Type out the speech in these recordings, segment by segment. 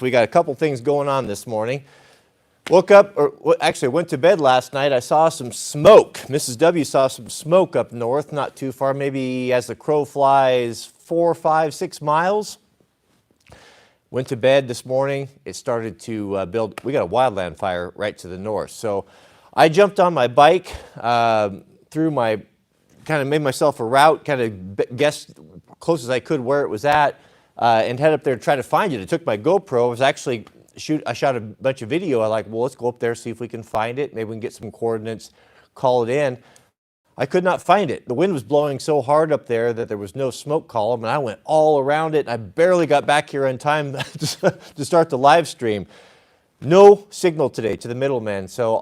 We got a couple things going on this morning. Woke up, or actually went to bed last night. I saw some smoke. Mrs. W saw some smoke up north, not too far, maybe as the crow flies 4, 5, 6 miles. Went to bed this morning. It started to build. We got a wildland fire right to the north. So I jumped on my bike, through my, kind of made myself a route, kind of guessed close as I could where it was at, and head up there to try to find it. I took my GoPro. I was actually I shot a bunch of video. I like, well, let's go up there, see if we can find it. Maybe we can get some coordinates, call it in. I could not find it. The wind was blowing so hard up there that there was no smoke column, and I went all around it, and I barely got back here in time to start the live stream. No signal today to the middlemen, so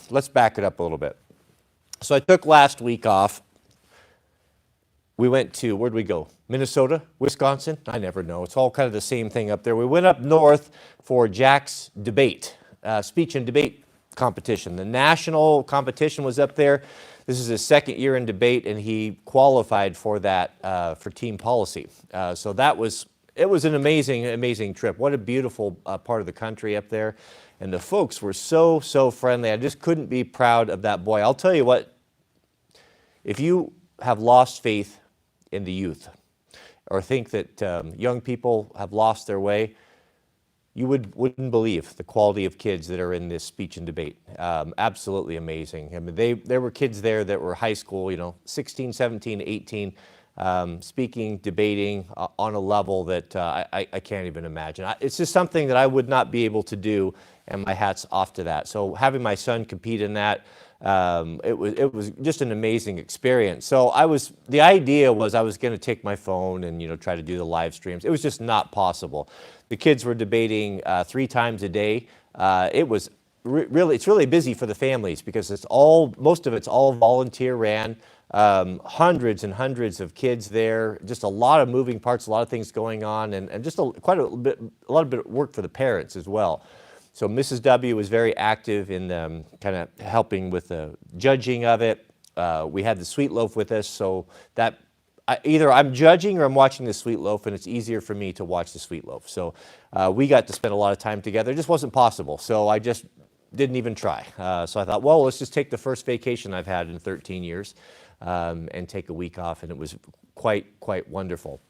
let's back it up a little bit. So I took last week off. We went to, where'd we go? Minnesota, Wisconsin? I never know. It's all kind of the same thing up there. We went up north for Jack's debate, speech and debate competition. The national competition was up there. This is his second year in debate, and he qualified for that, for team policy. So it was an amazing, amazing trip. What a beautiful part of the country up there. And the folks were so, so friendly. I just couldn't be proud of that boy. I'll tell you what, if you have lost faith in the youth, or think that young people have lost their way, you wouldn't believe the quality of kids that are in this speech and debate. Absolutely amazing. I mean, there were kids there that were high school, 16, 17, 18, speaking, debating on a level that I can't even imagine. It's just something that I would not be able to do, and my hat's off to that. So having my son compete in that, it was just an amazing experience. So the idea was I was going to take my phone and try to do the live streams. It was just not possible. The kids were debating 3 times a day. It's really busy for the families because most of it's all volunteer ran. Hundreds and hundreds of kids there. Just a lot of moving parts, a lot of things going on, and just quite a lot of work for the parents as well. So Mrs. W was very active in kind of helping with the judging of it. We had the sweet loaf with us, so that either I'm judging or I'm watching the sweet loaf, and it's easier for me to watch the sweet loaf. So we got to spend a lot of time together. It just wasn't possible, so I just didn't even try. So I thought, well, let's just take the first vacation I've had in 13 years and take a week off, and it was quite wonderful.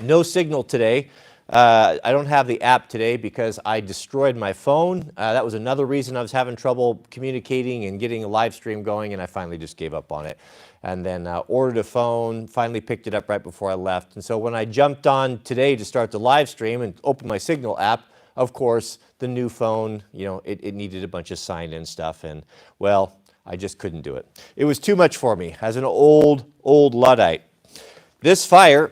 No signal today. I don't have the app today because I destroyed my phone. That was another reason I was having trouble communicating and getting a live stream going, and I finally just gave up on it. And then ordered a phone, finally picked it up right before I left. And so when I jumped on today to start the live stream and opened my Signal app, of course, the new phone, it needed a bunch of sign-in stuff, and well, I just couldn't do it. It was too much for me as an old Luddite. This fire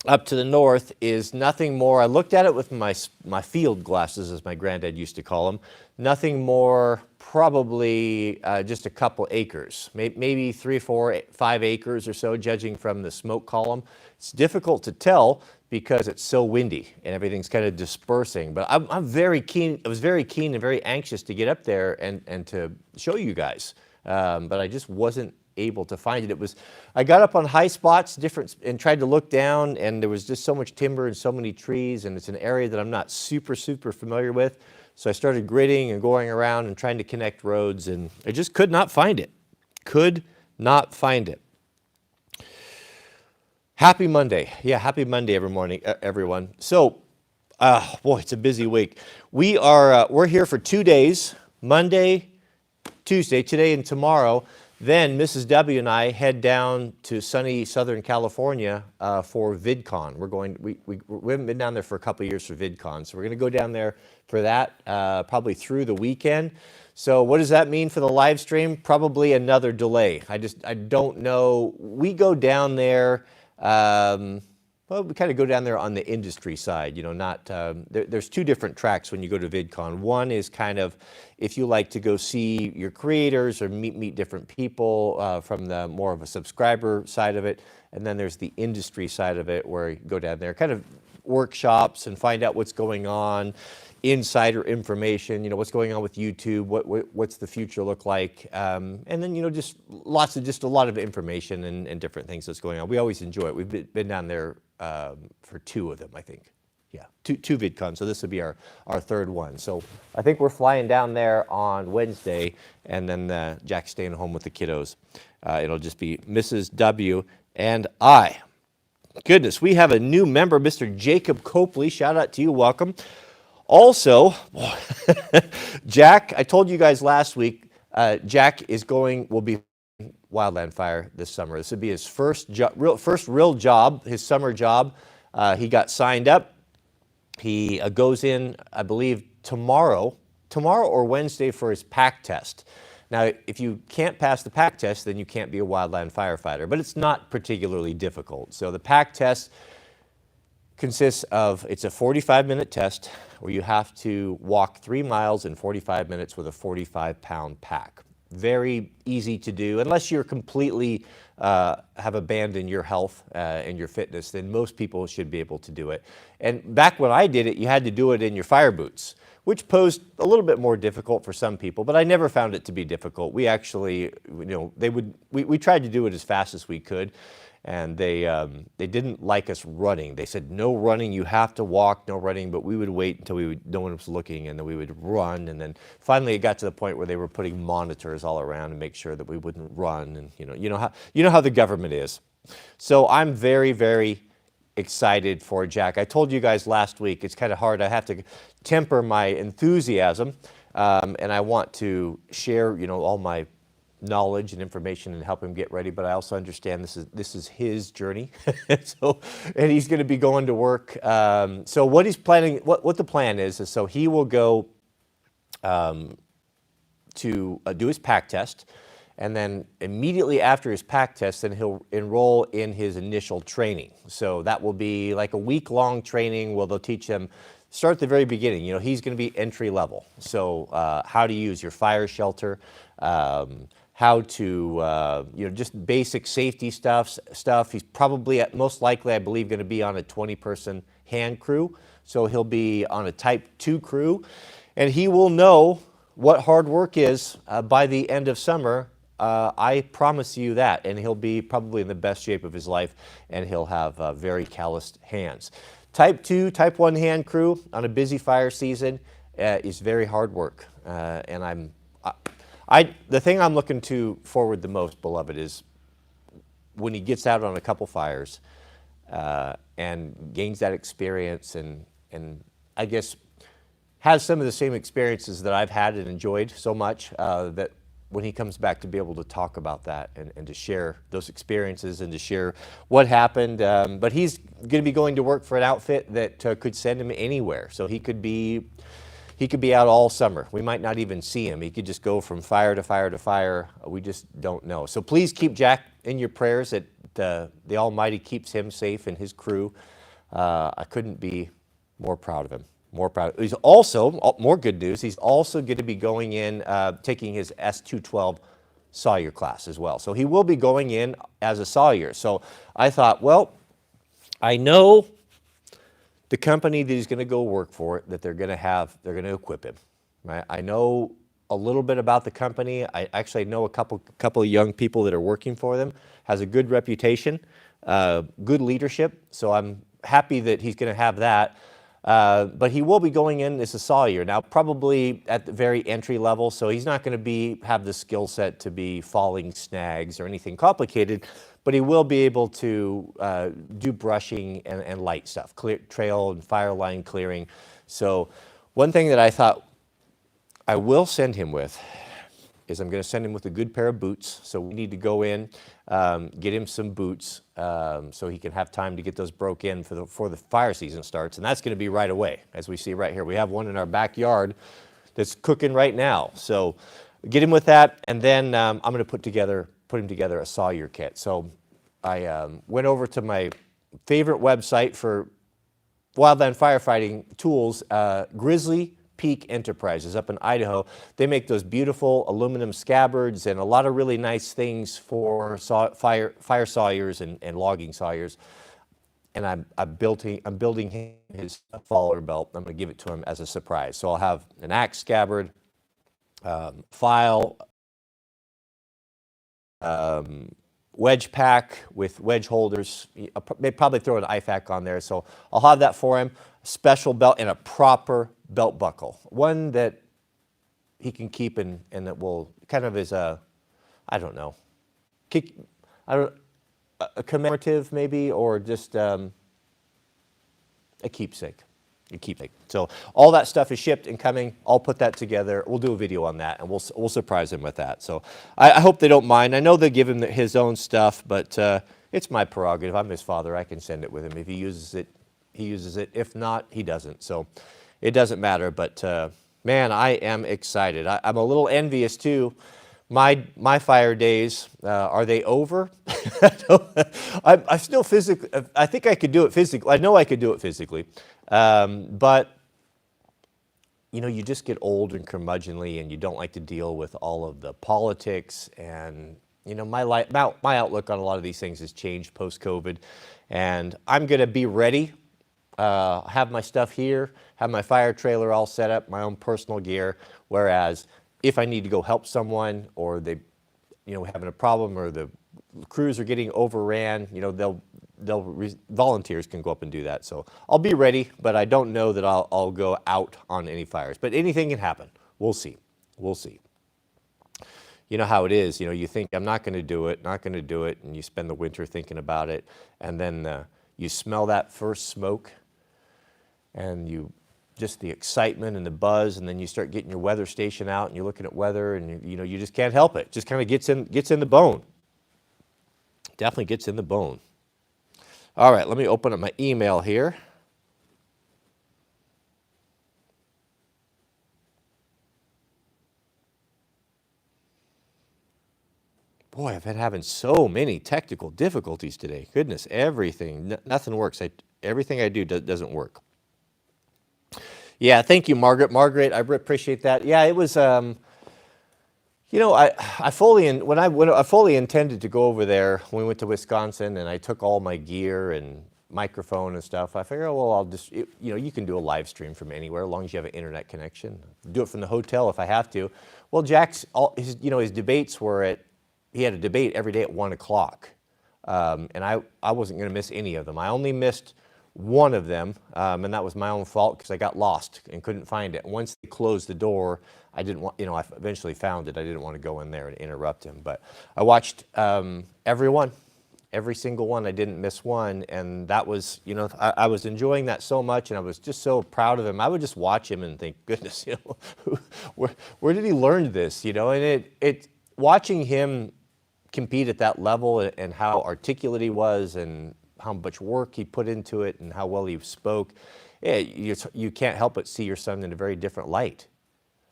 up to the north is nothing more. I looked at it with my field glasses, as my granddad used to call them. Nothing more, probably just a couple acres, maybe 3, 4, 5 acres or so, judging from the smoke column. It's difficult to tell because it's so windy and everything's kind of dispersing. But I'm very keen. I was very keen and very anxious to get up there and to show you guys. But I just wasn't able to find it. I got up on high spots, and tried to look down, and there was just so much timber and so many trees, and it's an area that I'm not super familiar with. So I started gridding and going around and trying to connect roads, and I just could not find it. Could not find it. Happy Monday. Yeah, happy Monday everyone. So, boy, it's a busy week. We're here for 2 days, Monday, Tuesday, today and tomorrow. Then Mrs. W and I head down to sunny Southern California for VidCon. We haven't been down there for a couple of years for VidCon, so we're going to go down there for that probably through the weekend. So what does that mean for the live stream? Probably another delay. I don't know. We go down there. Well, we kind of go down there on the industry side, there's 2 different tracks when you go to VidCon. One is kind of if you like to go see your creators or meet different people from the more of a subscriber side of it. And then there's the industry side of it where you go down there, kind of workshops and find out what's going on, insider information, what's going on with YouTube, what's the future look like, and then, just a lot of information and different things that's going on. We always enjoy it. We've been down there for 2 of them, I think. Yeah, two VidCon, so this will be our third one. So I think we're flying down there on Wednesday, and then Jack's staying home with the kiddos. It'll just be Mrs. W and I. Goodness, we have a new member, Mr. Jacob Copley. Shout out to you, welcome. Also, Jack, I told you guys last week, Jack will be Wildland Fire this summer. This would be his first real job, his summer job. He got signed up. He goes in, I believe, tomorrow or Wednesday for his pack test. Now, if you can't pass the pack test, then you can't be a wildland firefighter, but it's not particularly difficult. So the pack test consists of, it's a 45-minute test where you have to walk 3 miles in 45 minutes with a 45-pound pack. Very easy to do, unless you're completely have abandoned your health and your fitness, then most people should be able to do it. And back when I did it, you had to do it in your fire boots, which posed a little bit more difficult for some people, but I never found it to be difficult. We actually, we tried to do it as fast as we could, and they didn't like us running. They said, no running, you have to walk, no running, but we would wait until no one was looking, and then we would run, and then finally it got to the point where they were putting monitors all around to make sure that we wouldn't run, and you know how the government is. So I'm very, very excited for Jack. I told you guys last week, it's kind of hard. I have to temper my enthusiasm, and I want to share, all my knowledge and information and help him get ready, but I also understand this is his journey. And he's going to be going to work. So what he's planning, what the plan is so he will go to do his pack test, and then immediately after his pack test, then he'll enroll in his initial training. So that will be like a week-long training where they'll teach him, start at the very beginning. He's going to be entry level. So how to use your fire shelter, how to, just basic safety stuff. He's probably, most likely, I believe, going to be on a 20-person hand crew. So he'll be on a Type 2 crew, and he will know what hard work is by the end of summer. I promise you that, and he'll be probably in the best shape of his life, and he'll have very calloused hands. Type 2, Type 1 hand crew on a busy fire season is very hard work, and the thing I'm looking forward the most, beloved, is when he gets out on a couple fires and gains that experience, and I guess has some of the same experiences that I've had and enjoyed so much, that when he comes back to be able to talk about that and to share those experiences and to share what happened. But he's going to be going to work for an outfit that could send him anywhere. So he could be out all summer. We might not even see him. He could just go from fire to fire to fire. We just don't know. So please keep Jack in your prayers that the Almighty keeps him safe and his crew. I couldn't be more proud of him. He's also, more good news, he's also going to be going in, taking his S212 Sawyer class as well. So he will be going in as a Sawyer. So I thought, well, I know the company that he's going to go work for, that they're going to equip him, right? I know a little bit about the company. I actually know a couple of young people that are working for them. Has a good reputation, good leadership. So I'm happy that he's going to have that. But he will be going in as a Sawyer. Now, probably at the very entry level, so he's not going to have the skill set to be falling snags or anything complicated, but he will be able to do brushing and light stuff, clear trail and fire line clearing. So one thing that I thought I will send him with is I'm going to send him with a good pair of boots. So we need to go in, get him some boots so he can have time to get those broke in before the fire season starts. And that's going to be right away, as we see right here. We have one in our backyard that's cooking right now. So get him with that, and then I'm going to put him together a Sawyer kit. So I went over to my favorite website for wildland firefighting tools, Grizzly Peak Enterprises up in Idaho. They make those beautiful aluminum scabbards and a lot of really nice things for fire sawyers and logging sawyers. And I'm building him his follower belt. I'm going to give it to him as a surprise. So I'll have an axe scabbard, file, wedge pack with wedge holders. They probably throw an IFAC on there. So I'll have that for him. A special belt and a proper belt buckle. One that he can keep and that will kind of is a, I don't know, a commemorative maybe, or just a keepsake. So all that stuff is shipped and coming. I'll put that together. We'll do a video on that, and we'll surprise him with that. So I hope they don't mind. I know they give him his own stuff, but it's my prerogative. I'm his father. I can send it with him. If he uses it, he uses it. If not, he doesn't. So it doesn't matter. But man, I am excited. I'm a little envious too. My fire days, are they over? I still physically, I think I could do it physically. I know I could do it physically. But, you know, you just get old and curmudgeonly and you don't like to deal with all of the politics. And, you know, my outlook on a lot of these things has changed post-COVID. And I'm going to be ready, have my stuff here, have my fire trailer all set up, my own personal gear. Whereas if I need to go help someone, or they, you know, having a problem, or the crews are getting overran, you know, volunteers can go up and do that. So I'll be ready, but I don't know that I'll go out on any fires. But anything can happen. We'll see. We'll see. You know how it is. You know, you think, I'm not going to do it, and you spend the winter thinking about it, and then you smell that first smoke, and just the excitement and the buzz, and then you start getting your weather station out and you're looking at weather, and you know, you just can't help it. Just kind of gets in the bone. Definitely gets in the bone. All right, let me open up my email here. Boy, I've been having so many technical difficulties today. Goodness, everything, nothing works. Everything I do doesn't work. Yeah, thank you, Margaret. Margaret, I appreciate that. Yeah, it was, you know, I fully intended to go over there when we went to Wisconsin, and I took all my gear and microphone and stuff. I figured, oh, well, I'll just, you know, you can do a live stream from anywhere as long as you have an internet connection. Do it from the hotel if I have to. Well, Jack's, his debates were he had a debate every day at 1 o'clock. And I wasn't going to miss any of them. I only missed one of them, and that was my own fault because I got lost and couldn't find it. Once they closed the door, I didn't want, you know, I eventually found it. I didn't want to go in there and interrupt him. But I watched every single one. I didn't miss one, and that was, you know, I was enjoying that so much, and I was just so proud of him. I would just watch him and think, goodness, you know, where did he learn this, you know? And watching him compete at that level and how articulate he was and how much work he put into it and how well he spoke, you can't help but see your son in a very different light.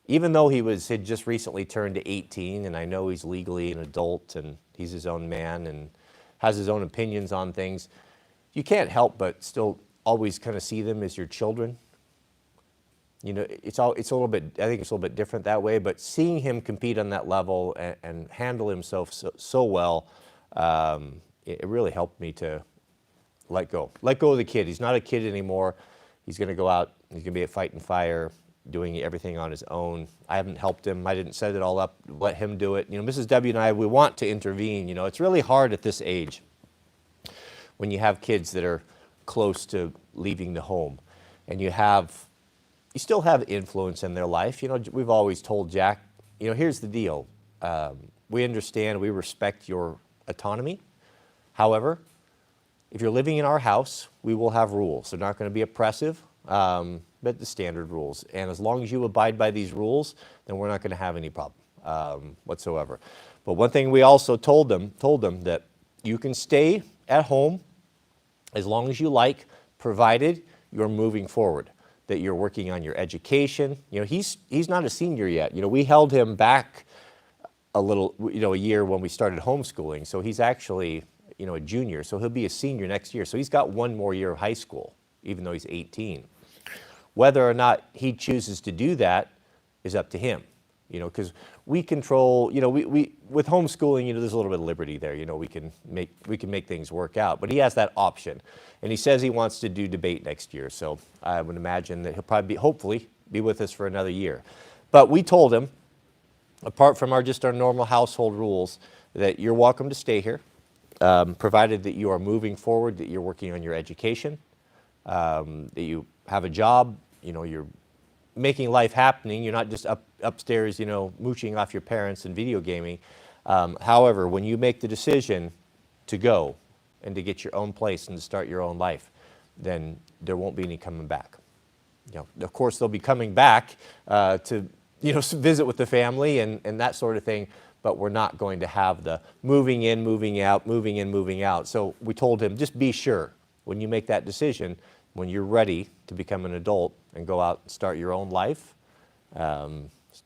Even though had just recently turned 18, and I know he's legally an adult and he's his own man and has his own opinions on things, you can't help but still always kind of see them as your children. You know, it's a little bit, I think it's a little bit different that way, but seeing him compete on that level and handle himself so well, it really helped me to let go of the kid. He's not a kid anymore. He's going to go out, he's going to be at fighting fire, doing everything on his own. I haven't helped him. I didn't set it all up, let him do it. You know, Mrs. W and I, we want to intervene. You know, it's really hard at this age when you have kids that are close to leaving the home, and you still have influence in their life. You know, we've always told Jack, you know, here's the deal. We understand, we respect your autonomy. However, if you're living in our house, we will have rules. They're not going to be oppressive, but the standard rules. And as long as you abide by these rules, then we're not going to have any problem whatsoever. But one thing we also told them that you can stay at home as long as you like, provided you're moving forward, that you're working on your education. You know, he's not a senior yet. You know, we held him back a little, you know, a year when we started homeschooling. So he's actually, you know, a junior. So he'll be a senior next year. So he's got one more year of high school, even though he's 18. Whether or not he chooses to do that is up to him, you know, because we control, you know, we with homeschooling, you know, there's a little bit of liberty there. You know, we can make things work out. But he has that option. And he says he wants to do debate next year. So I would imagine that he'll probably hopefully be with us for another year. But we told him, apart from our normal household rules, that you're welcome to stay here. provided that you are moving forward, that you're working on your education, that you have a job, you're making life happening. You're not just upstairs, mooching off your parents and video gaming. However, when you make the decision to go and to get your own place and to start your own life, then there won't be any coming back. Of course, they'll be coming back to visit with the family and that sort of thing, but we're not going to have the moving in, moving out, moving in, moving out. So we told him, just be sure when you make that decision, when you're ready to become an adult and go out and start your own life,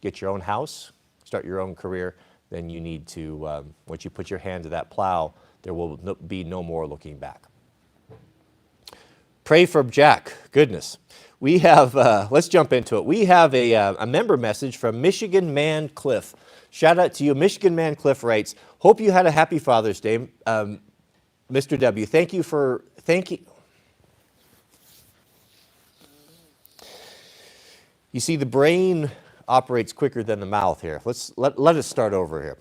get your own house, start your own career, then you need to, once you put your hand to that plow, there will be no more looking back. Pray for Jack. Goodness. We have, let's jump into it. We have a member message from Michigan Man Cliff. Shout out to you. Michigan Man Cliff writes, hope you had a happy Father's Day, Mr. W. Thank you. You see, the brain operates quicker than the mouth here. Let us start over here.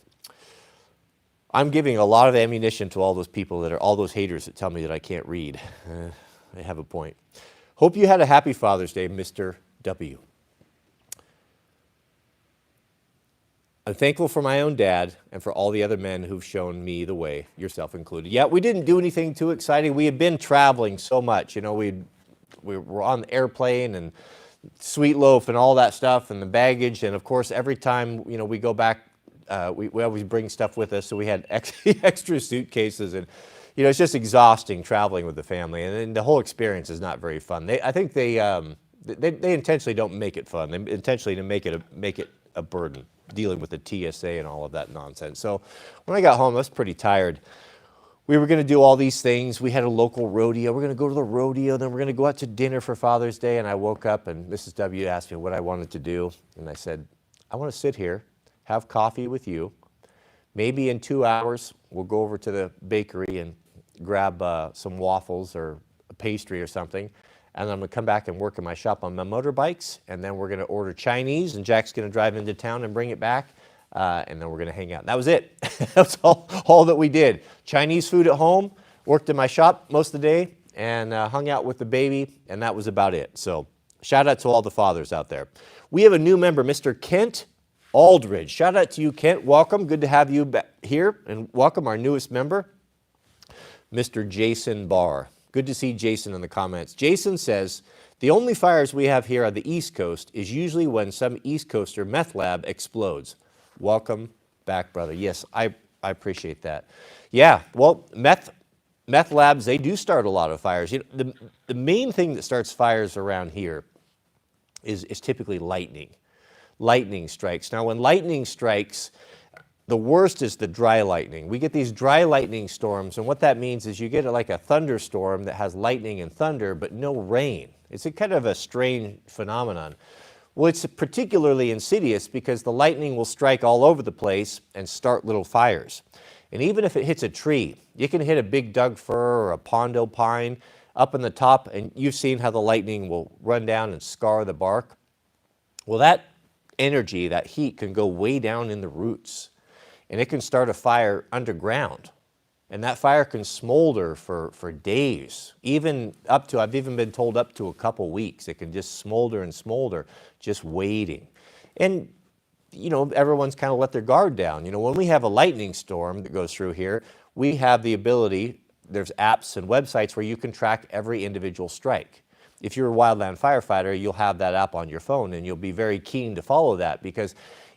I'm giving a lot of ammunition to all those people all those haters that tell me that I can't read. They have a point. Hope you had a happy Father's Day, Mr. W. I'm thankful for my own dad and for all the other men who've shown me the way, yourself included. Yeah, we didn't do anything too exciting. We had been traveling so much. We were on the airplane and Sweet Loaf and all that stuff and the baggage. And of course, every time, we go back, we always bring stuff with us. So we had extra suitcases and, it's just exhausting traveling with the family. And the whole experience is not very fun. I think they intentionally don't make it fun. They intentionally make it a burden, dealing with the TSA and all of that nonsense. So when I got home, I was pretty tired. We were going to do all these things. We had a local rodeo. We're going to go to the rodeo. Then we're going to go out to dinner for Father's Day. And I woke up and Mrs. W asked me what I wanted to do. And I said, I want to sit here, have coffee with you. Maybe in 2 hours, we'll go over to the bakery and grab some waffles or a pastry or something. And then I'm going to come back and work in my shop on my motorbikes. And then we're going to order Chinese. And Jack's going to drive into town and bring it back. And then we're going to hang out. That was it. That's all that we did. Chinese food at home, worked in my shop most of the day, and hung out with the baby, and that was about it. So shout out to all the fathers out there. We have a new member, Mr. Kent Aldridge. Shout out to you, Kent. Welcome. Good to have you here, and welcome our newest member, Mr. Jason Barr. Good to see Jason in the comments. Jason says, the only fires we have here on the East Coast is usually when some East Coaster meth lab explodes. Welcome back, brother. Yes, I appreciate that. Yeah, well, meth labs, they do start a lot of fires. The main thing that starts fires around here is typically lightning strikes. Now, when lightning strikes, the worst is the dry lightning. We get these dry lightning storms, and what that means is you get like a thunderstorm that has lightning and thunder, but no rain. It's a kind of a strange phenomenon. Well, it's particularly insidious because the lightning will strike all over the place and start little fires. And even if it hits a tree, you can hit a big Doug fir or a pondo pine up in the top, and you've seen how the lightning will run down and scar the bark. Well, that energy, that heat, can go way down in the roots, and it can start a fire underground. And that fire can smolder for days, I've even been told up to a couple weeks. It can just smolder and smolder, just waiting. And, everyone's kind of let their guard down. When we have a lightning storm that goes through here, we have the ability, there's apps and websites where you can track every individual strike. If you're a wildland firefighter, you'll have that app on your phone, and you'll be very keen to follow that because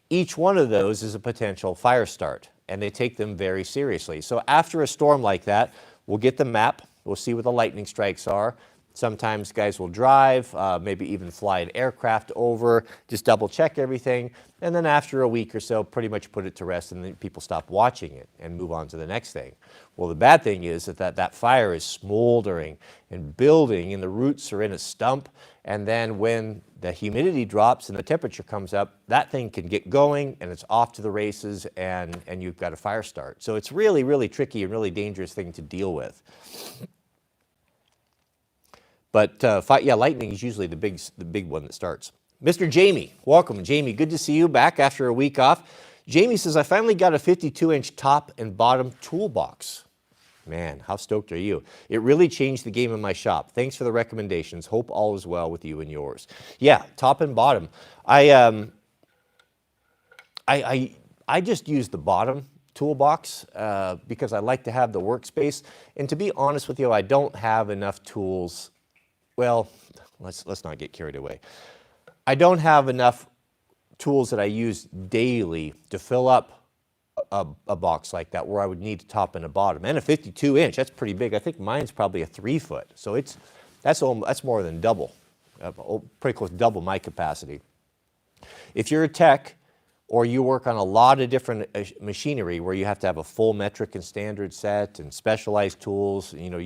each one of those is a potential fire start, and they take them very seriously. So after a storm like that, we'll get the map, we'll see what the lightning strikes are. Sometimes guys will drive, maybe even fly an aircraft over, just double check everything, and then after a week or so, pretty much put it to rest, and then people stop watching it and move on to the next thing. Well, the bad thing is that fire is smoldering and building, and the roots are in a stump, and then when the humidity drops and the temperature comes up, that thing can get going, and it's off to the races, and you've got a fire start. So it's really, really tricky and really dangerous thing to deal with. But lightning is usually the big one that starts. Mr. Jamie, welcome. Jamie, good to see you back after a week off. Jamie says, I finally got a 52-inch top and bottom toolbox. Man, how stoked are you? It really changed the game in my shop. Thanks for the recommendations. Hope all is well with you and yours. Yeah, top and bottom. I just use the bottom toolbox because I like to have the workspace. And to be honest with you, I don't have enough tools. Well, let's not get carried away. I don't have enough tools that I use daily to fill up a box like that where I would need a top and a bottom. And a 52-inch, that's pretty big. I think mine's probably a 3-foot. So that's more than double, pretty close to double my capacity. If you're a tech or you work on a lot of different machinery where you have to have a full metric and standard set and specialized tools, you know,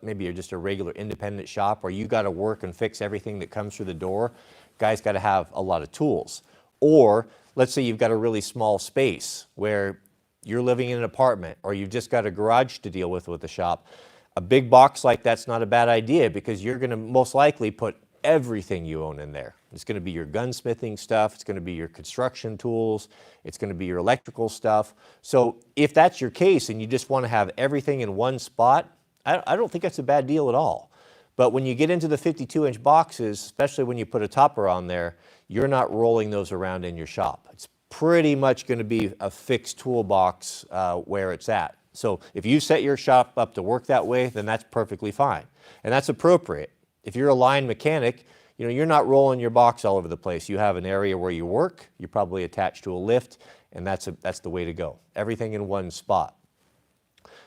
maybe you're just a regular independent shop or you got to work and fix everything that comes through the door, guys got to have a lot of tools. Or let's say you've got a really small space where you're living in an apartment or you've just got a garage to deal with the shop. A big box like that's not a bad idea because you're going to most likely put everything you own in there. It's going to be your gunsmithing stuff. It's going to be your construction tools. It's going to be your electrical stuff. So if that's your case and you just want to have everything in one spot, I don't think that's a bad deal at all. But when you get into the 52-inch boxes, especially when you put a topper on there, you're not rolling those around in your shop. It's pretty much going to be a fixed toolbox where it's at. So if you set your shop up to work that way, then that's perfectly fine. And that's appropriate. If you're a line mechanic, you know, you're not rolling your box all over the place. You have an area where you work, you're probably attached to a lift, and that's the way to go. Everything in one spot.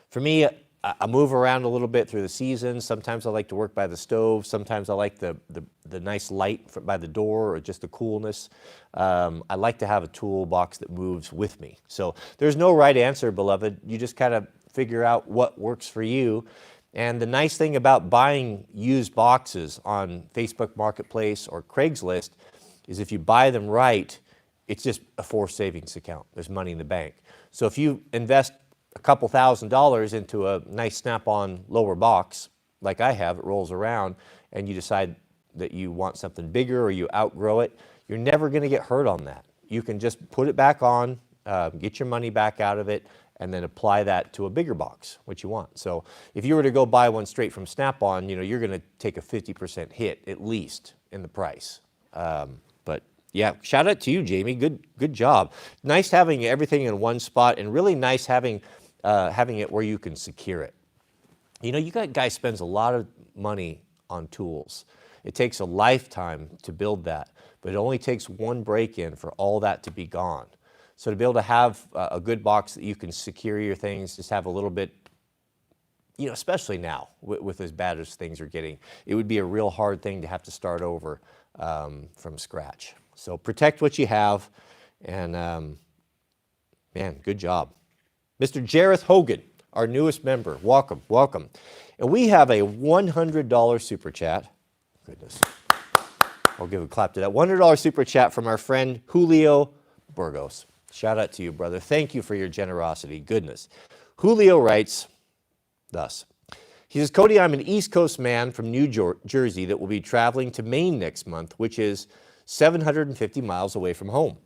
For me, I move around a little bit through the seasons. Sometimes I like to work by the stove. Sometimes I like the nice light by the door or just the coolness. I like to have a toolbox that moves with me. So there's no right answer, beloved. You just kind of figure out what works for you. And the nice thing about buying used boxes on Facebook Marketplace or Craigslist is if you buy them right, it's just a forced savings account. There's money in the bank. So if you invest a couple $1,000s into a nice snap-on lower box, like I have, it rolls around, and you decide that you want something bigger or you outgrow it, you're never going to get hurt on that. You can just put it back on, get your money back out of it, and then apply that to a bigger box, what you want. So if you were to go buy one straight from Snap-on, you know, you're going to take a 50% hit at least in the price. But yeah, shout out to you, Jamie. Good job. Nice having everything in one spot, and really nice having it where you can secure it. You know, you got guy spends a lot of money on tools. It takes a lifetime to build that, but it only takes one break-in for all that to be gone. So to be able to have a good box that you can secure your things, just have a little bit, you know, especially now with as bad as things are getting, it would be a real hard thing to have to start over from scratch. So protect what you have, and man, good job. Mr. Jareth Hogan, our newest member, welcome, welcome. And we have a $100 super chat. Goodness, I'll give a clap to that. $100 super chat from our friend Julio Burgos. Shout out to you, brother. Thank you for your generosity. Goodness. Julio writes thus. He says, Cody, I'm an East Coast man from New Jersey that will be traveling to Maine next month, which is 750 miles away from home.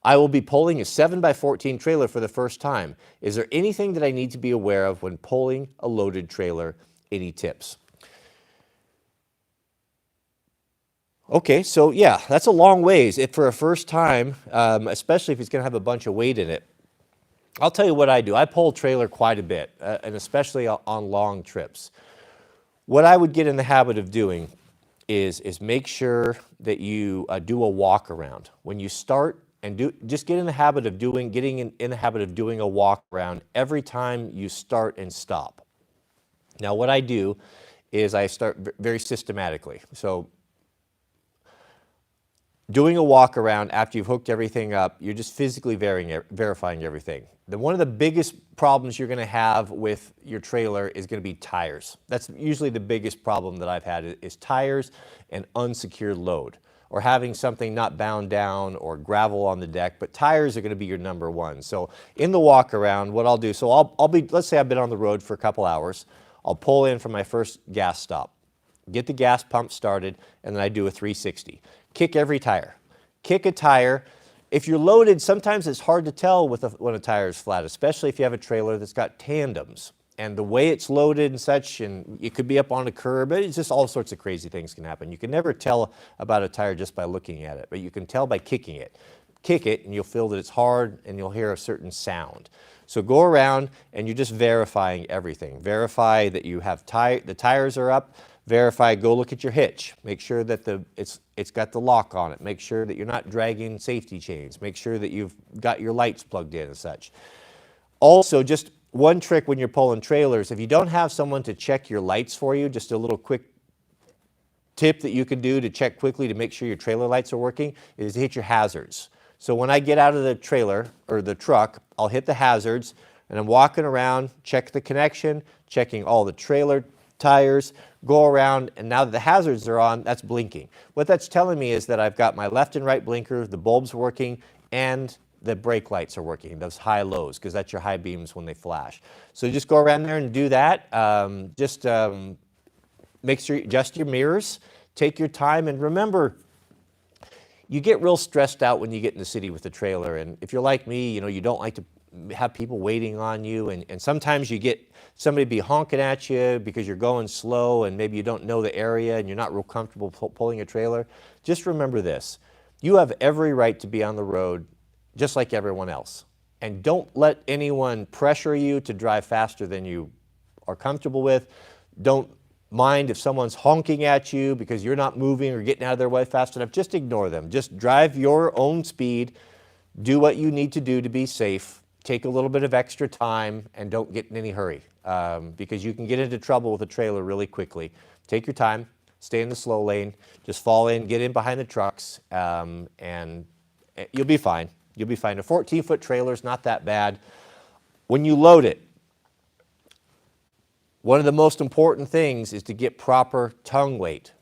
I will be pulling a 7x14 trailer for the first time. Is there anything that I need to be aware of when pulling a loaded trailer? Any tips? Okay, so yeah, that's a long ways. If for a first time, especially if it's going to have a bunch of weight in it. I'll tell you what I do. I pull trailer quite a bit, and especially on long trips. What I would get in the habit of doing is make sure that you do a walk around. When you start, and just get in the habit of getting in the habit of doing a walk around every time you start and stop. Now, what I do is I start very systematically. So doing a walk around after you've hooked everything up, you're just physically verifying everything. Then one of the biggest problems you're going to have with your trailer is going to be tires. That's usually the biggest problem that I've had is tires and unsecured load, or having something not bound down or gravel on the deck, but tires are going to be your number one. So in the walk around, what I'll do, so I'll be, let's say I've been on the road for a couple hours, I'll pull in for my first gas stop, get the gas pump started, and then I do a 360. Kick every tire. Kick a tire. If you're loaded, sometimes it's hard to tell when a tire is flat, especially if you have a trailer that's got tandems. and the way it's loaded and such, and it could be up on a curb. It's just all sorts of crazy things can happen. You can never tell about a tire just by looking at it, but you can tell by kicking it. Kick it and you'll feel that it's hard and you'll hear a certain sound. So go around and you're just verifying everything. Verify that you have the tires are up. Verify, go look at your hitch. Make sure that it's got the lock on it. Make sure that you're not dragging safety chains. Make sure that you've got your lights plugged in and such. Also, just one trick when you're pulling trailers, if you don't have someone to check your lights for you, just a little quick tip that you can do to check quickly to make sure your trailer lights are working is to hit your hazards. So when I get out of the trailer or the truck, I'll hit the hazards and I'm walking around, check the connection, checking all the trailer tires, go around, and now that the hazards are on, that's blinking. What that's telling me is that I've got my left and right blinker, the bulbs working, and the brake lights are working, those high lows, because that's your high beams when they flash. So just go around there and do that. Make sure you adjust your mirrors, take your time, and remember, you get real stressed out when you get in the city with the trailer, and if you're like me, you know, you don't like to have people waiting on you, and sometimes you get somebody be honking at you because you're going slow and maybe you don't know the area and you're not real comfortable pulling a trailer. Just remember this, you have every right to be on the road just like everyone else, and don't let anyone pressure you to drive faster than you are comfortable with. Don't mind if someone's honking at you because you're not moving or getting out of their way fast enough. Just ignore them. Just drive your own speed, do what you need to do to be safe, take a little bit of extra time, and don't get in any hurry because you can get into trouble with a trailer really quickly. Take your time, stay in the slow lane, just fall in, get in behind the trucks, and you'll be fine. You'll be fine. A 14-foot trailer is not that bad. When you load it, one of the most important things is to get proper tongue weight.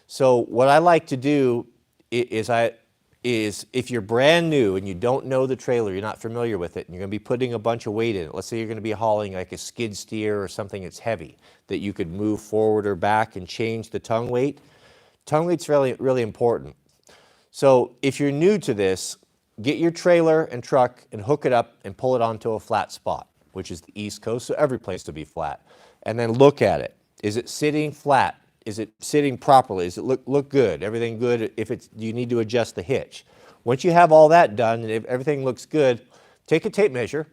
So what I like to do is if you're brand new and you don't know the trailer, you're not familiar with it, and you're going to be putting a bunch of weight in it. Let's say you're going to be hauling like a skid steer or something that's heavy that you could move forward or back and change the tongue weight. Tongue weight's really, really important. So if you're new to this, get your trailer and truck and hook it up and pull it onto a flat spot, which is the East Coast, so every place will be flat. And then look at it. Is it sitting flat? Is it sitting properly? Does it look good? Everything good? If it's, you need to adjust the hitch. Once you have all that done and if everything looks good, take a tape measure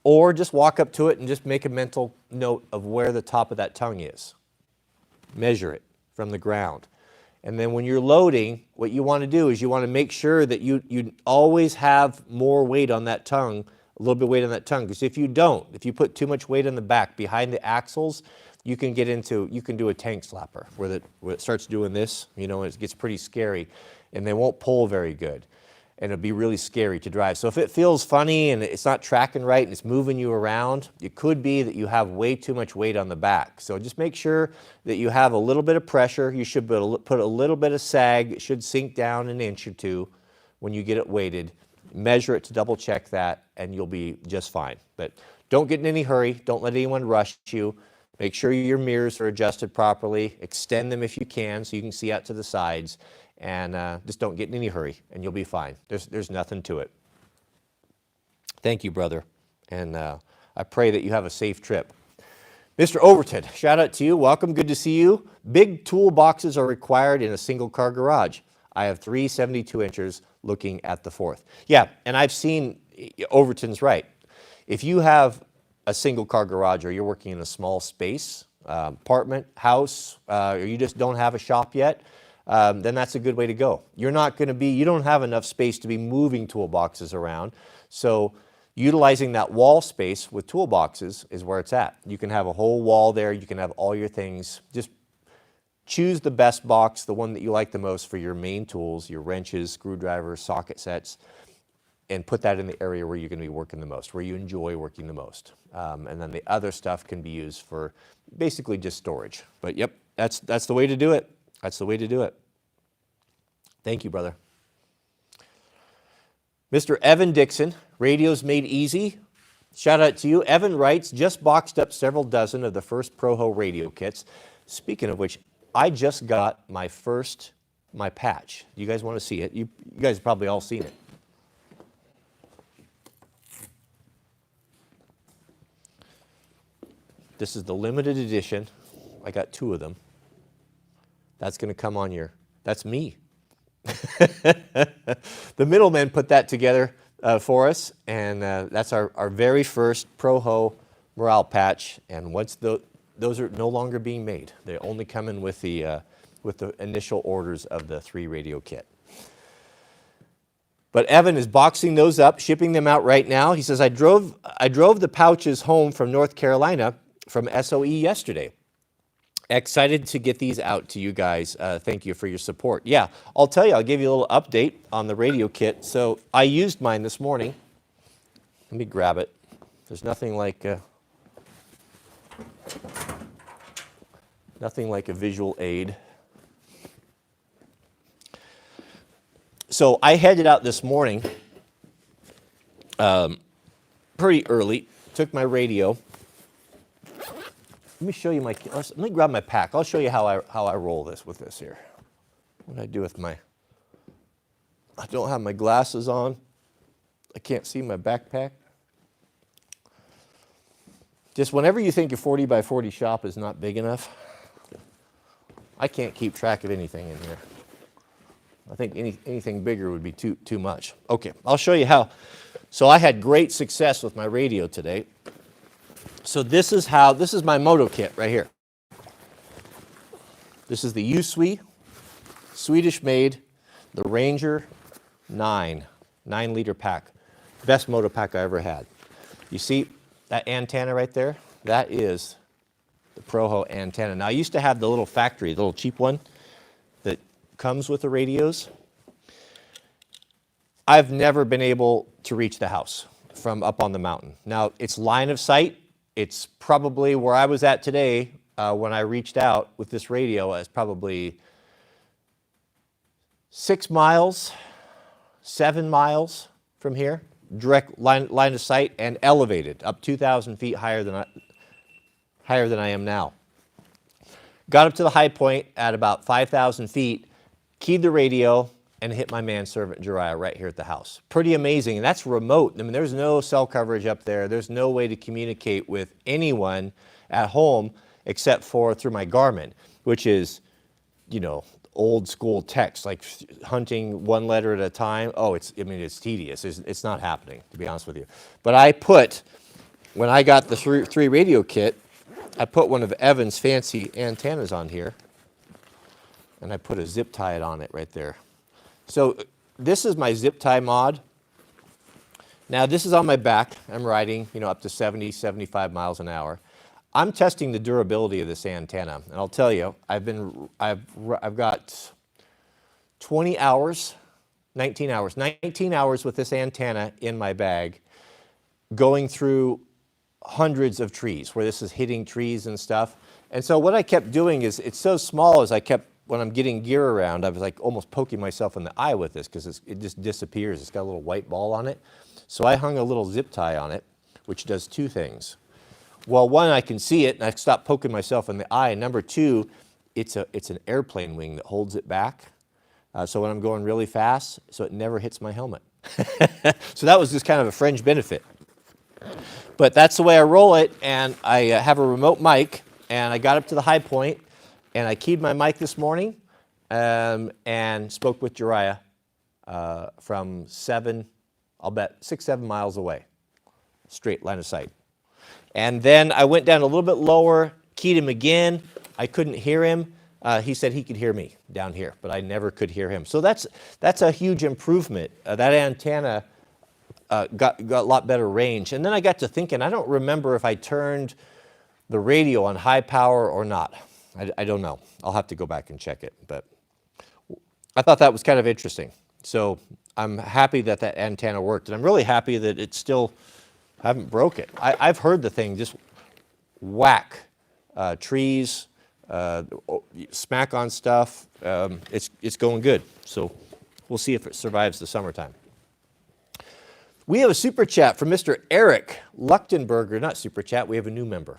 or just walk up to it and just make a mental note of where the top of that tongue is. Measure it from the ground. And then when you're loading, what you want to do is you want to make sure that you always have more weight on that tongue, a little bit of weight on that tongue. Because if you don't, if you put too much weight on the back behind the axles, you can do a tank slapper where it starts doing this, you know, it gets pretty scary and they won't pull very good. And it'll be really scary to drive. So if it feels funny and it's not tracking right and it's moving you around, it could be that you have way too much weight on the back. So just make sure that you have a little bit of pressure. You should put a little bit of sag. It should sink down an inch or two when you get it weighted. Measure it to double check that and you'll be just fine. But don't get in any hurry. Don't let anyone rush you. Make sure your mirrors are adjusted properly. Extend them if you can so you can see out to the sides. And just don't get in any hurry, and you'll be fine. There's nothing to it. Thank you, brother, and I pray that you have a safe trip. Mr. Overton, shout out to you. Welcome, good to see you. Big toolboxes are required in a single-car garage. I have 3 72-inchers looking at the 4th. Yeah, and I've seen, Overton's right. If you have a single-car garage or you're working in a small space, apartment, house, or you just don't have a shop yet, then that's a good way to go. You don't have enough space to be moving toolboxes around. So utilizing that wall space with toolboxes is where it's at. You can have a whole wall there. You can have all your things. Just choose the best box, the one that you like the most for your main tools, your wrenches, screwdrivers, socket sets, and put that in the area where you're going to be working the most, where you enjoy working the most. And then the other stuff can be used for basically just storage. But yep, that's the way to do it. That's the way to do it. Thank you, brother. Mr. Evan Dixon, Radios Made Easy. Shout out to you. Evan writes, just boxed up several dozen of the first Proho radio kits. Speaking of which, I just got my patch. You guys want to see it? You guys have probably all seen it. This is the limited edition. I got 2 of them. That's going to come on that's me. The middleman put that together for us, and that's our very first Proho morale patch. And once those are no longer being made, they only come in with the initial orders of the 3 radio kit. But Evan is boxing those up, shipping them out right now. He says, I drove the pouches home from North Carolina from SOE yesterday. Excited to get these out to you guys. Thank you for your support. Yeah, I'll tell you, I'll give you a little update on the radio kit. So I used mine this morning. Let me grab it. There's nothing like a visual aid. So I headed out this morning pretty early, took my radio. Let me show you let me grab my pack. I'll show you how I roll this with this here. What do I do with I don't have my glasses on. I can't see my backpack. Just whenever you think your 40 by 40 shop is not big enough, I can't keep track of anything in here. I think anything bigger would be too much. Okay, I'll show you how. So I had great success with my radio today. So this is my moto kit right here. This is the Usui, Swedish made, the Ranger 9-liter pack. Best moto pack I ever had. You see that antenna right there? That is the Proho antenna. Now I used to have the little factory, the little cheap one that comes with the radios. I've never been able to reach the house from up on the mountain. Now it's line of sight. It's probably where I was at today when I reached out with this radio. It's probably 6 miles, 7 miles from here, direct line of sight, and elevated up 2,000 feet higher than I am now. Got up to the high point at about 5,000 feet, keyed the radio, and hit my manservant Jariah right here at the house. Pretty amazing, and that's remote. I mean, there's no cell coverage up there. There's no way to communicate with anyone at home except for through my Garmin, which is, old school text, like hunting one letter at a time. Oh, it's tedious. It's not happening, to be honest with you. But when I got the 3 radio kit, I put one of Evan's fancy antennas on here, and I put a zip tie on it right there. So this is my zip tie mod. Now this is on my back. I'm riding, up to 70, 75 miles an hour. I'm testing the durability of this antenna, and I'll tell you, I've got 19 hours with this antenna in my bag, going through hundreds of trees where this is hitting trees and stuff. And so what I kept doing is, it's so small, when I'm getting gear around, I was like almost poking myself in the eye with this because it just disappears. It's got a little white ball on it. So I hung a little zip tie on it, which does 2 things. Well, one, I can see it and I stop poking myself in the eye. And number 2, it's an airplane wing that holds it back. So when I'm going really fast, so it never hits my helmet. So that was just kind of a fringe benefit. But that's the way I roll it, and I have a remote mic, and I got up to the high point, and I keyed my mic this morning and spoke with Jariah from 6, 7 miles away, straight line of sight. And then I went down a little bit lower, keyed him again. I couldn't hear him. He said he could hear me down here, but I never could hear him. So that's a huge improvement. That antenna got a lot better range. And then I got to thinking, I don't remember if I turned the radio on high power or not. I don't know. I'll have to go back and check it. But I thought that was kind of interesting. So I'm happy that antenna worked. And I'm really happy that it still haven't broke it. I've heard the thing just whack trees, smack on stuff. It's going good. So we'll see if it survives the summertime. We have a super chat from Mr. Eric Luchtenberger. Not super chat, we have a new member,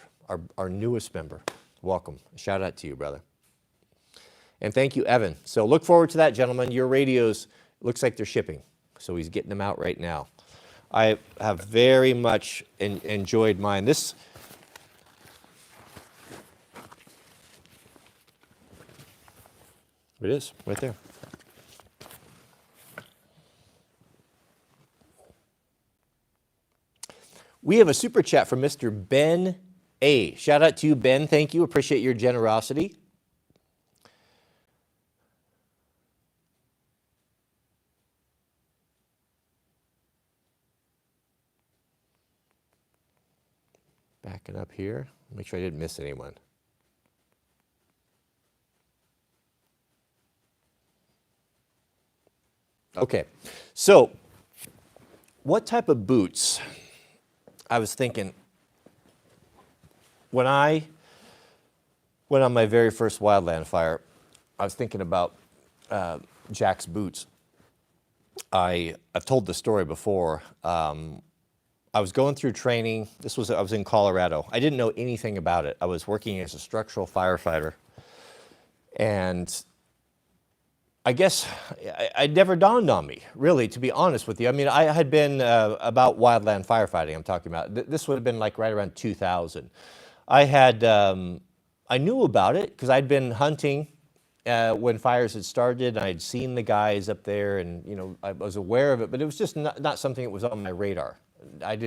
our newest member. Welcome. Shout out to you, brother. And thank you, Evan. So look forward to that, gentlemen. Your radios, looks like they're shipping. So he's getting them out right now. I have very much enjoyed mine. It is, right there. We have a super chat from Mr. Ben A. Shout out to you, Ben. Thank you. Appreciate your generosity. Backing up here. Make sure I didn't miss anyone. Okay, so what type of boots? I was thinking, when I went on my very first wildland fire, I was thinking about Jack's boots. I've told the story before. I was going through training. I was in Colorado. I didn't know anything about it. I was working as a structural firefighter, and I guess it never dawned on me, really, to be honest with you. I mean, I had been about wildland firefighting, I'm talking about. This would have been like right around 2000. I knew about it because I'd been hunting when fires had started, and I'd seen the guys up there, and I was aware of it, but it was just not something that was on my radar. I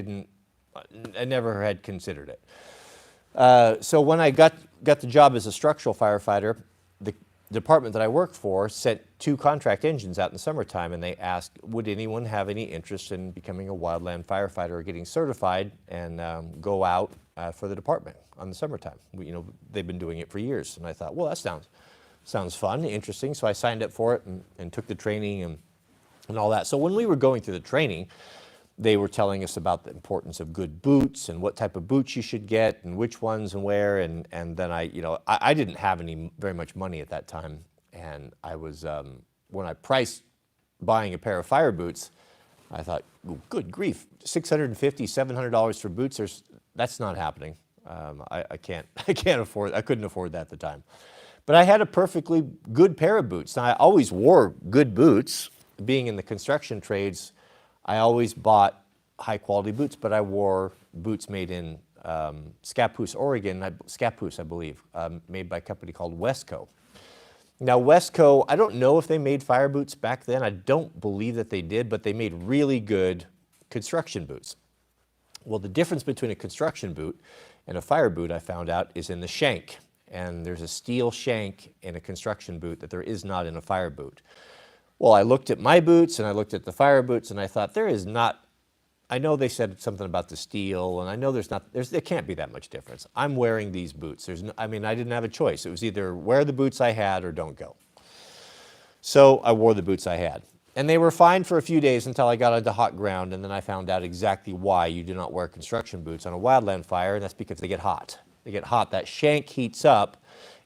never had considered it. So when I got the job as a structural firefighter, the department that I worked for sent 2 contract engines out in the summertime, and they asked, would anyone have any interest in becoming a wildland firefighter or getting certified and go out for the department on the summertime. They've been doing it for years, and I thought, well, that sounds fun, interesting. So I signed up for it and took the training and all that. So when we were going through the training, they were telling us about the importance of good boots and what type of boots you should get and which ones and where. And then I didn't have very much money at that time. And I was, when I priced buying a pair of fire boots, I thought, good grief, $650, $700 for boots, that's not happening. I couldn't afford that at the time. But I had a perfectly good pair of boots. Now, I always wore good boots. Being in the construction trades, I always bought high-quality boots, but I wore boots made in Scappoose, Oregon, I believe, made by a company called Wesco. Now, Wesco, I don't know if they made fire boots back then. I don't believe that they did, but they made really good construction boots. Well, the difference between a construction boot and a fire boot, I found out, is in the shank. And there's a steel shank in a construction boot that there is not in a fire boot. Well, I looked at my boots and I looked at the fire boots and I thought, I know they said something about the steel, and I know there can't be that much difference. I'm wearing these boots. I didn't have a choice. It was either wear the boots I had or don't go. So I wore the boots I had. And they were fine for a few days until I got onto hot ground, and then I found out exactly why you do not wear construction boots on a wildland fire, and that's because they get hot. They get hot. That shank heats up,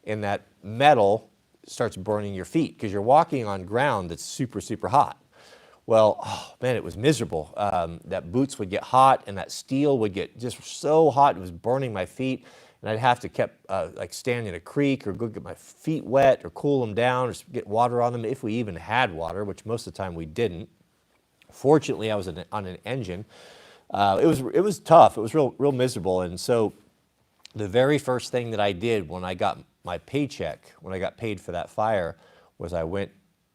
and that metal starts burning your feet because you're walking on ground that's super, super hot. Well, oh man, it was miserable. That boots would get hot, and that steel would get just so hot, it was burning my feet, and I'd have to stand in a creek or go get my feet wet or cool them down or get water on them if we even had water, which most of the time we didn't. Fortunately, I was on an engine. It was tough. It was real miserable, and so the very first thing that I did when I got my paycheck, when I got paid for that fire, was I went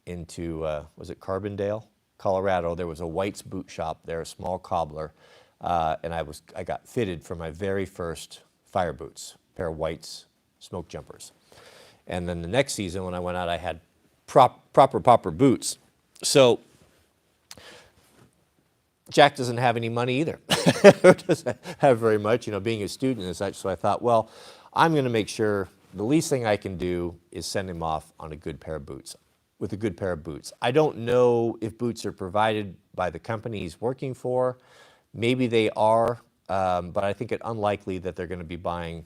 into, was it Carbondale, Colorado? There was a White's boot shop there, a small cobbler, and I got fitted for my very first fire boots, a pair of White's smoke jumpers. And then the next season when I went out, I had proper boots. So Jack doesn't have any money either. Doesn't have very much, being a student and such. So I thought, well, I'm going to make sure the least thing I can do is send him off on with a good pair of boots. I don't know if boots are provided by the company he's working for. Maybe they are, but I think it unlikely that they're going to be buying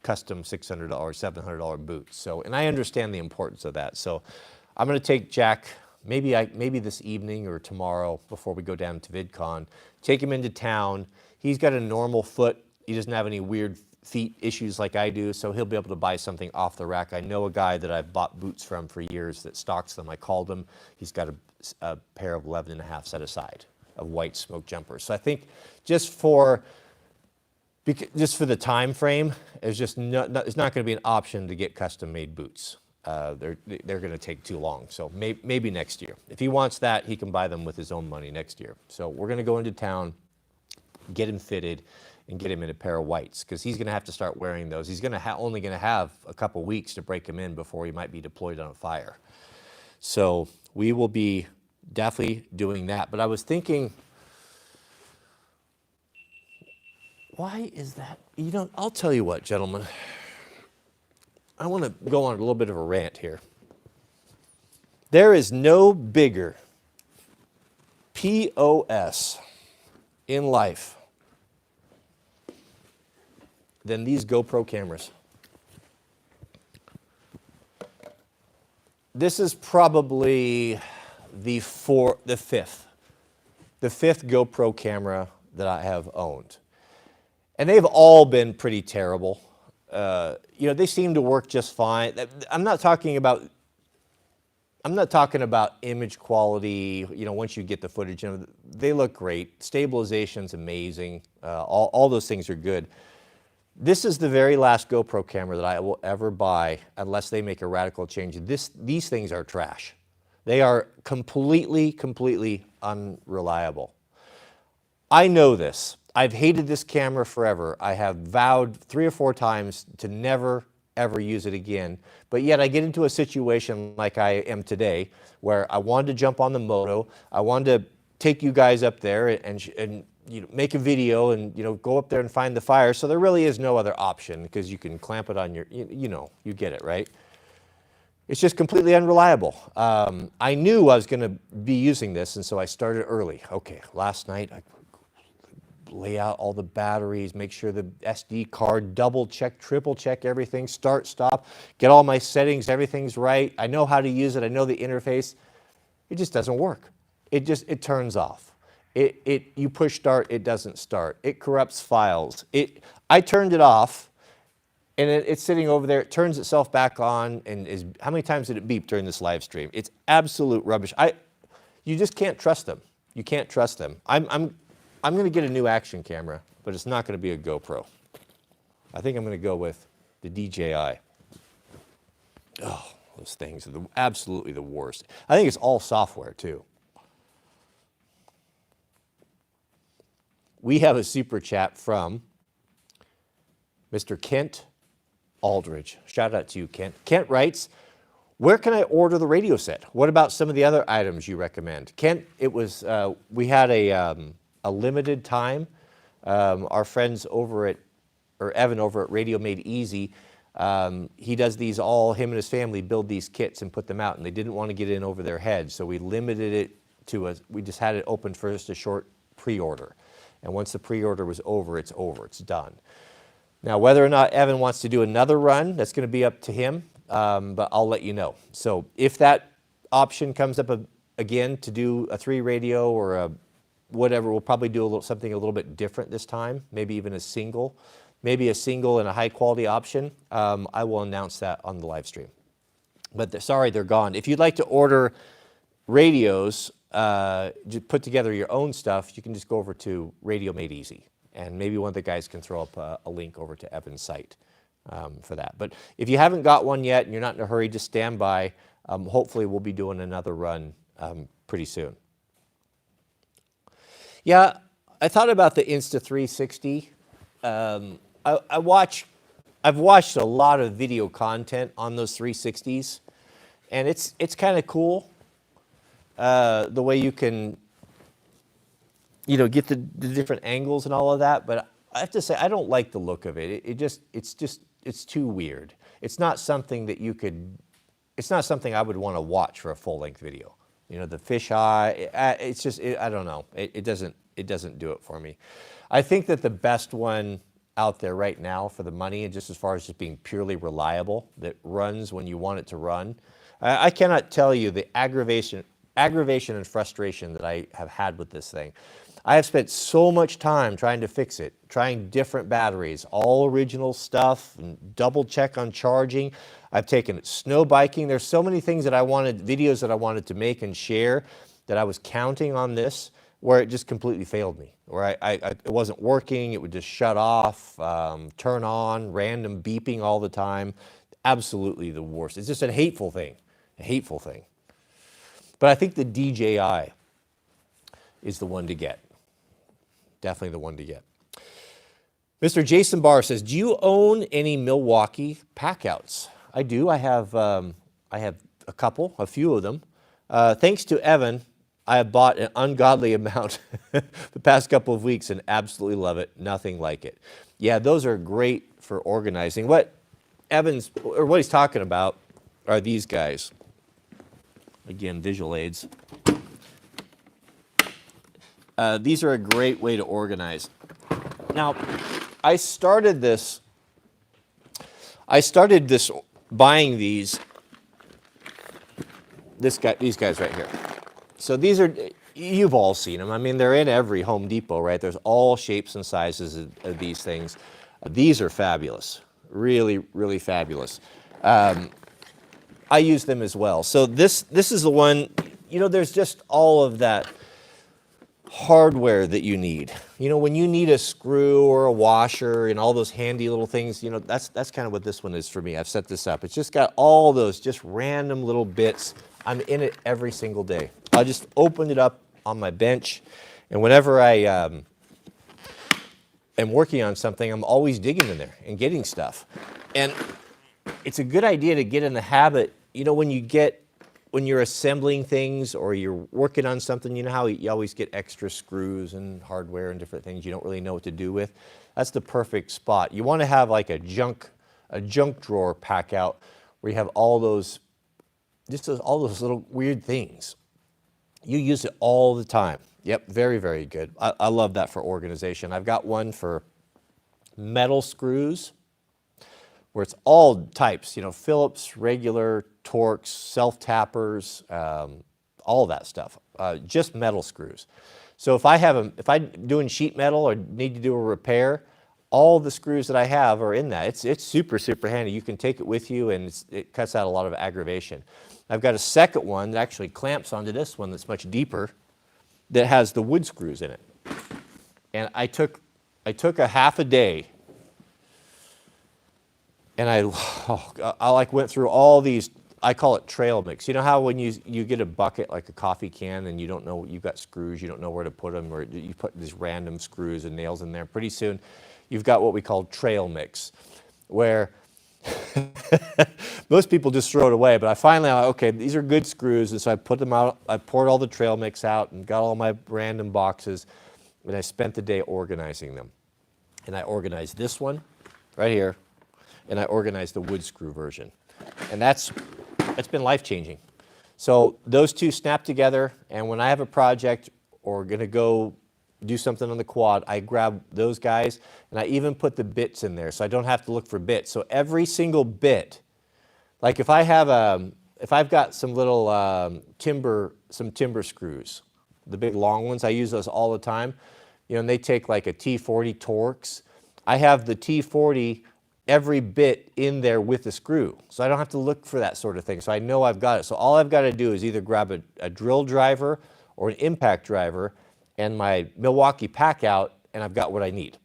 custom $600, $700 boots. So, and I understand the importance of that. So I'm going to take Jack maybe this evening or tomorrow before we go down to VidCon, take him into town. He's got a normal foot. He doesn't have any weird feet issues like I do, so he'll be able to buy something off the rack. I know a guy that I've bought boots from for years that stocks them. I called him. He's got a pair of 11 and a half set aside of White smoke jumpers. So I think just for the time frame, it's not going to be an option to get custom made boots. they're going to take too long. So maybe next year. If he wants that, he can buy them with his own money next year. So we're going to go into town, get him fitted, and get him in a pair of whites, because he's going to have to start wearing those. He's only going to have a couple weeks to break them in before he might be deployed on a fire. So we will be definitely doing that. But I was thinking, why is that? You know, I'll tell you what, gentlemen. I want to go on a little bit of a rant here. There is no bigger POS in life than these GoPro cameras. This is probably the fifth GoPro camera that I have owned. And they've all been pretty terrible. You know, they seem to work just fine. I'm not talking about image quality, you know, once you get the footage. You know, they look great. Stabilization's amazing. All those things are good. This is the very last GoPro camera that I will ever buy unless they make a radical change. These things are trash. They are completely unreliable. I know this. I've hated this camera forever. I have vowed 3 or 4 times to never, ever use it again. But yet I get into a situation like I am today where I wanted to jump on the moto. I wanted to take you guys up there and you know, make a video and, you know, go up there and find the fire. So there really is no other option, because you can clamp it on your, you know, you get it, right? It's just completely unreliable. I knew I was going to be using this, and so I started early. Okay, last night I lay out all the batteries, make sure the SD card, double check, triple check everything, start, stop, get all my settings, everything's right. I know how to use it. I know the interface. It just doesn't work. It turns off. You push start, it doesn't start. It corrupts files. I turned it off, and it's sitting over there. It turns itself back on, and how many times did it beep during this live stream? It's absolute rubbish. You just can't trust them. You can't trust them. I'm going to get a new action camera, but it's not going to be a GoPro. I think I'm going to go with the DJI. Oh, those things are absolutely the worst. I think it's all software, too. We have a super chat from Mr. Kent Aldridge. Shout out to you, Kent. Kent writes, where can I order the radio set? What about some of the other items you recommend? Kent, it was, we had a limited time. Our friends over at, or Evan over at Radio Made Easy, he does these him and his family build these kits and put them out, and they didn't want to get in over their heads, so we limited it to we just had it open for just a short pre-order. And once the pre-order was over, it's done. Now, whether or not Evan wants to do another run, that's going to be up to him, but I'll let you know. So if that option comes up again to do a 3 radio or a whatever, we'll probably do something a little bit different this time, maybe even a single and a high quality option. I will announce that on the live stream. But sorry, they're gone. If you'd like to order radios, put together your own stuff, you can just go over to Radio Made Easy, and maybe one of the guys can throw up a link over to Evan's site for that. But if you haven't got one yet and you're not in a hurry, just stand by. Hopefully we'll be doing another run pretty soon. Yeah, I thought about the Insta360. I've watched a lot of video content on those 360s, and it's kind of cool the way you can, you know, get the different angles and all of that. But I have to say, I don't like the look of it. It's too weird. It's not something that it's not something I would want to watch for a full-length video. You know, the fisheye, it's just, I don't know. It doesn't do it for me. I think that the best one out there right now for the money, and just as far as just being purely reliable, that runs when you want it to run, I cannot tell you the aggravation and frustration that I have had with this thing. I have spent so much time trying to fix it, trying different batteries, all original stuff, and double check on charging. I've taken it snow biking. There's so many things that videos that I wanted to make and share, that I was counting on this, where it just completely failed me, where it wasn't working. It would just shut off, turn on, random beeping all the time. Absolutely the worst. It's just a hateful thing, a hateful thing. But I think the DJI is the one to get. Definitely the one to get. Mr. Jason Barr says, do you own any Milwaukee packouts? I do. I have a few of them. Thanks to Evan, I have bought an ungodly amount the past couple of weeks and absolutely love it. Nothing like it. Yeah, those are great for organizing. What he's talking about are these guys. Again, visual aids. These are a great way to organize. Now, I started this buying these guys right here. So these are, you've all seen them. I mean, they're in every Home Depot, right? There's all shapes and sizes of these things. These are fabulous, really, really fabulous. I use them as well. So this is the one, there's just all of that hardware that you need. When you need a screw or a washer and all those handy little things, that's kind of what this one is for me. I've set this up. It's just got all those just random little bits. I'm in it every single day. I just open it up on my bench, and whenever I am working on something, I'm always digging in there and getting stuff. And it's a good idea to get in the habit, when you're assembling things or you're working on something, you know how you always get extra screws and hardware and different things you don't really know what to do with? That's the perfect spot. You want to have like a junk drawer pack out where you have all those little weird things. You use it all the time. Yep, very, very good. I love that for organization. I've got one for metal screws where it's all types, Phillips, regular, Torx, self-tappers, all that stuff, just metal screws. So if I'm doing sheet metal or need to do a repair, all the screws that I have are in that. It's super, super handy. You can take it with you, and it cuts out a lot of aggravation. I've got a second one that actually clamps onto this one that's much deeper that has the wood screws in it. And I took a half a day, and I went through all these. I call it trail mix. You know how when you get a bucket like a coffee can and you don't know, you've got screws, you don't know where to put them, or you put these random screws and nails in there. Pretty soon you've got what we call trail mix, where most people just throw it away. But I finally, okay, these are good screws, and so I put them out. I poured all the trail mix out and got all my random boxes, and I spent the day organizing them. And I organized this one right here, and I organized the wood screw version. And that's been life-changing. So those two snap together, and when I have a project or going to go do something on the quad, I grab those guys, and I even put the bits in there so I don't have to look for bits. So every single bit, like if I've got some little timber screws, the big long ones, I use those all the time, and they take like a T40 Torx. I have the T40 every bit in there with the screw. So I don't have to look for that sort of thing. So I know I've got it. So all I've got to do is either grab a drill driver or an impact driver and my Milwaukee pack out, and I've got what I need.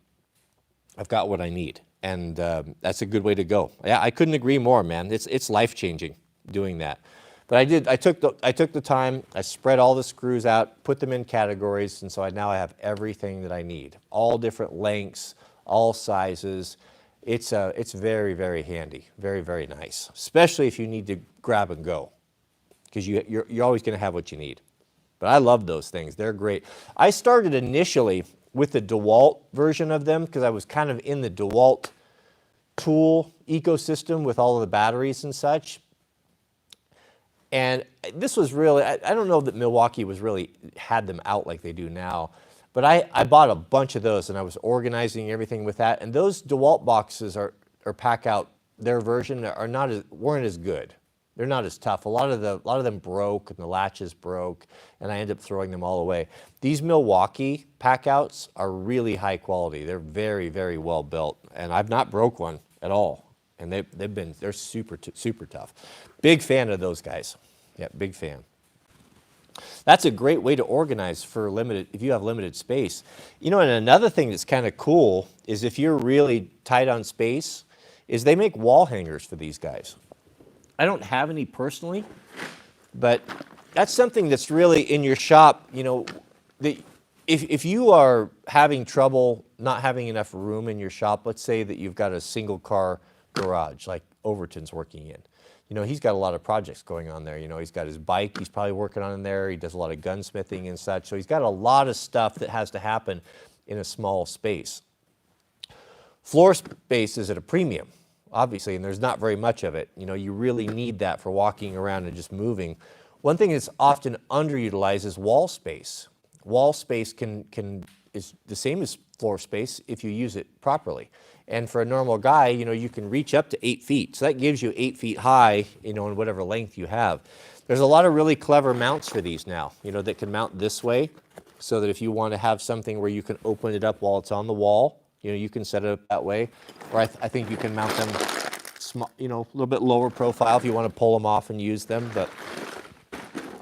I've got what I need. And that's a good way to go. Yeah, I couldn't agree more, man. It's life-changing doing that. But I took the time, I spread all the screws out, put them in categories, and so now I have everything that I need. All different lengths, all sizes. It's very, very handy, very, very nice, especially if you need to grab and go, because you're always going to have what you need. But I love those things. They're great. I started initially with the DeWalt version of them because I was kind of in the DeWalt tool ecosystem with all of the batteries and such. And this was really, I don't know that Milwaukee had them out like they do now. But I bought a bunch of those, and I was organizing everything with that. And those DeWalt boxes or pack out, their version weren't as good. They're not as tough. A lot of them broke, and the latches broke, and I ended up throwing them all away. These Milwaukee pack outs are really high quality. They're very, very well built, and I've not broke one at all. And they're super tough. Big fan of those guys. Yeah, big fan. That's a great way to organize if you have limited space. And another thing that's kind of cool is if you're really tight on space, is they make wall hangers for these guys. I don't have any personally, but that's something that's really in your shop, you know, if you are having trouble not having enough room in your shop, let's say that you've got a single car garage like Overton's working in. You know, he's got a lot of projects going on there. You know, he's got his bike he's probably working on in there. He does a lot of gunsmithing and such. So he's got a lot of stuff that has to happen in a small space. Floor space is at a premium, obviously, and there's not very much of it. You know, you really need that for walking around and just moving. One thing that's often underutilized is wall space. Wall space is the same as floor space if you use it properly. And for a normal guy, you know, you can reach up to 8 feet. So that gives you 8 feet high, you know, in whatever length you have. There's a lot of really clever mounts for these now, you know, that can mount this way so that if you want to have something where you can open it up while it's on the wall, you know, you can set it up that way. Or I think you can mount them, you know, a little bit lower profile if you want to pull them off and use them. But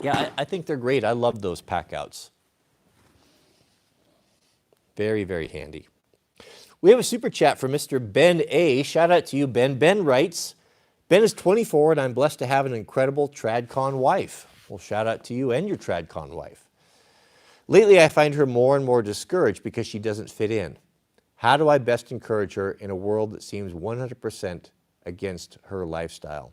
yeah, I think they're great. I love those pack outs. Very, very handy. We have a super chat from Mr. Ben A. Shout out to you, Ben. Ben writes, Ben is 24 and I'm blessed to have an incredible tradcon wife. Well, shout out to you and your tradcon wife. Lately, I find her more and more discouraged because she doesn't fit in. How do I best encourage her in a world that seems 100% against her lifestyle?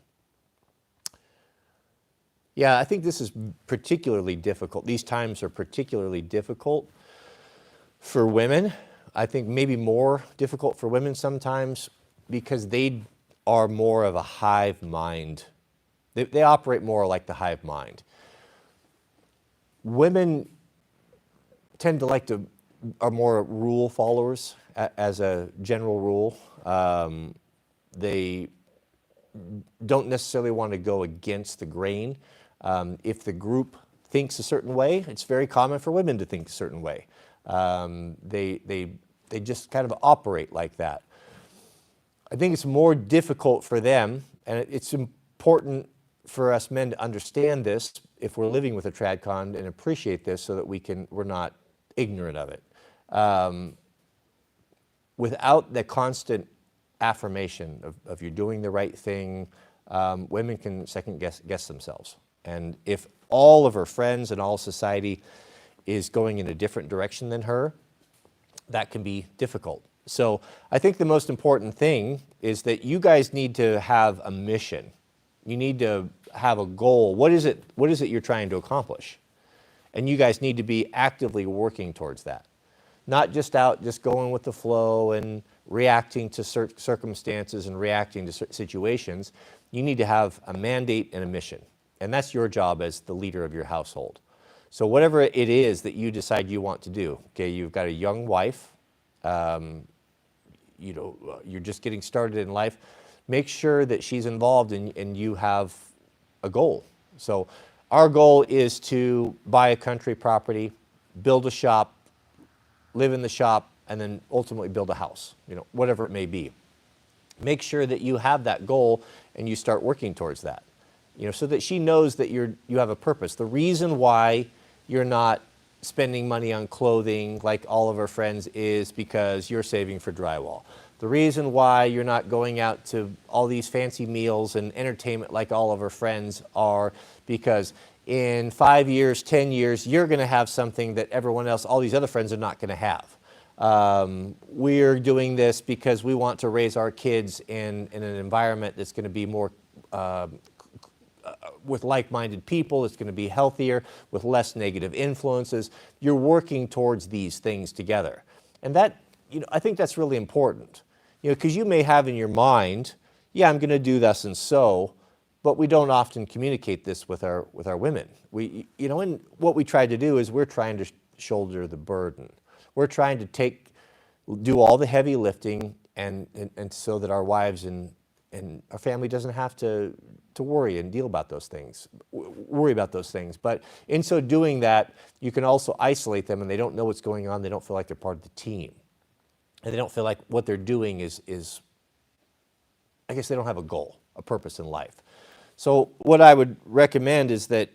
Yeah, I think this is particularly difficult. These times are particularly difficult for women. I think maybe more difficult for women sometimes because they are more of a hive mind. They operate more like the hive mind. Women tend to are more rule followers as a general rule. They don't necessarily want to go against the grain. If the group thinks a certain way, it's very common for women to think a certain way. They just kind of operate like that. I think it's more difficult for them, and it's important for us men to understand this if we're living with a tradcon and appreciate this so that we're not ignorant of it. Without the constant affirmation of you're doing the right thing, women can second guess themselves. And if all of her friends and all society is going in a different direction than her, that can be difficult. So I think the most important thing is that you guys need to have a mission. You need to have a goal. What is it you're trying to accomplish? And you guys need to be actively working towards that. Not just going with the flow and reacting to circumstances and reacting to situations. You need to have a mandate and a mission. And that's your job as the leader of your household. So whatever it is that you decide you want to do, okay, you've got a young wife, you know, you're just getting started in life, make sure that she's involved and you have a goal. So our goal is to buy a country property, build a shop, live in the shop, and then ultimately build a house, you know, whatever it may be. Make sure that you have that goal and you start working towards that, you know, so that she knows that you have a purpose. The reason why you're not spending money on clothing like all of her friends is because you're saving for drywall. The reason why you're not going out to all these fancy meals and entertainment like all of her friends are because in 5 years, 10 years, you're going to have something that everyone else, all these other friends are not going to have. We're doing this because we want to raise our kids in an environment that's going to be more with like-minded people. It's going to be healthier with less negative influences. You're working towards these things together. And that, you know, I think that's really important. You know, because you may have in your mind, yeah, I'm going to do thus and so, but we don't often communicate this with our women. You know, and what we try to do is we're trying to shoulder the burden. We're trying to do all the heavy lifting and so that our wives and our family doesn't have to worry and deal about those things, worry about those things. But in so doing that, you can also isolate them and they don't know what's going on. They don't feel like they're part of the team. And they don't feel like what they're doing is I guess they don't have a goal, a purpose in life. So what I would recommend is that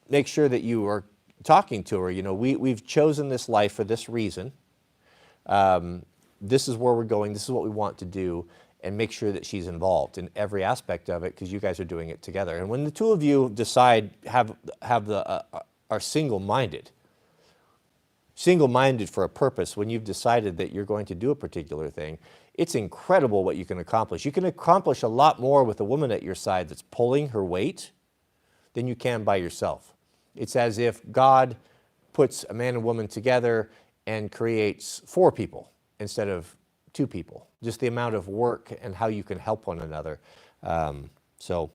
make sure that you are talking to her. You know, we've chosen this life for this reason. This is where we're going. This is what we want to do. and make sure that she's involved in every aspect of it, because you guys are doing it together. And when the two of you decide, are single-minded for a purpose, when you've decided that you're going to do a particular thing, it's incredible what you can accomplish. You can accomplish a lot more with a woman at your side that's pulling her weight than you can by yourself. It's as if God puts a man and woman together and creates 4 people instead of 2 people. Just the amount of work and how you can help one another. So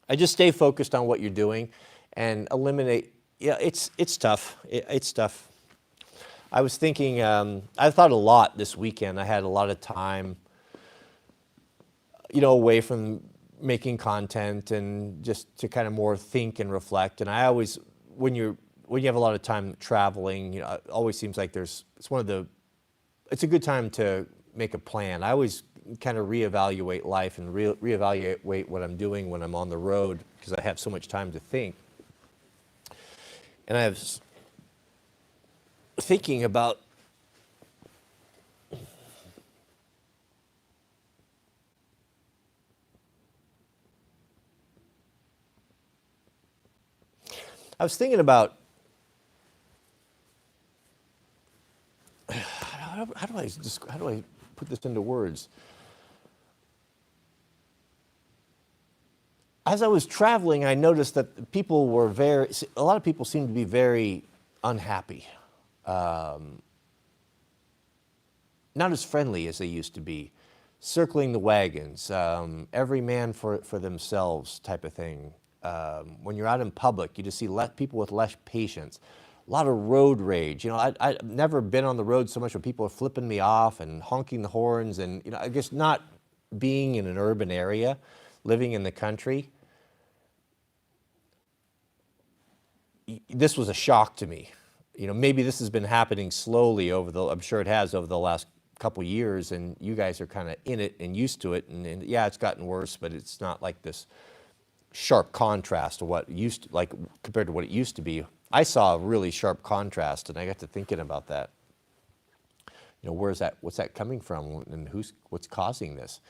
I just stay focused on what you're doing and eliminate. Yeah, it's tough. It's tough. I was thinking, I thought a lot this weekend. I had a lot of time, away from making content and just to kind of more think and reflect. And I always, when you have a lot of time traveling, it always seems like it's a good time to make a plan. I always kind of reevaluate life and reevaluate what I'm doing when I'm on the road, because I have so much time to think. And I was thinking about how do I put this into words? As I was traveling, I noticed that a lot of people seemed to be very unhappy. Not as friendly as they used to be, circling the wagons, every man for themselves type of thing. When you're out in public, you just see people with less patience. A lot of road rage. I've never been on the road so much where people are flipping me off and honking the horns, and I guess not being in an urban area, living in the country. This was a shock to me. Maybe this has been happening slowly I'm sure it has over the last couple years, and you guys are kind of in it and used to it. And yeah, it's gotten worse, but it's not like this sharp contrast to compared to what it used to be. I saw a really sharp contrast, and I got to thinking about that. What's that coming from, and what's causing this?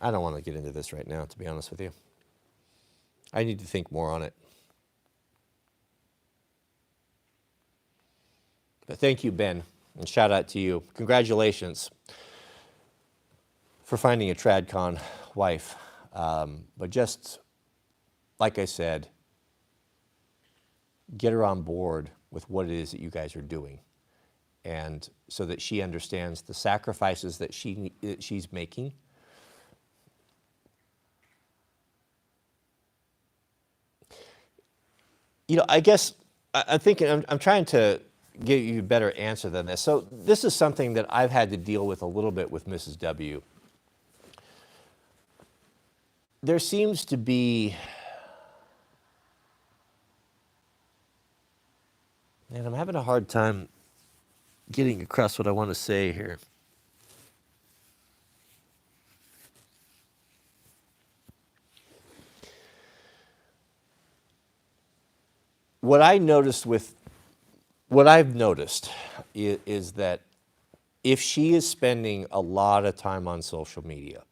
I don't want to get into this right now, to be honest with you. I need to think more on it. But thank you, Ben, and shout out to you. Congratulations for finding a tradcon wife. But just like I said, get her on board with what it is that you guys are doing, and so that she understands the sacrifices that she's making. I guess I'm thinking, I'm trying to give you a better answer than this. So this is something that I've had to deal with a little bit with Mrs. W. There seems to be, and I'm having a hard time getting across what I want to say here. What I've noticed is that if she is spending a lot of time on social media,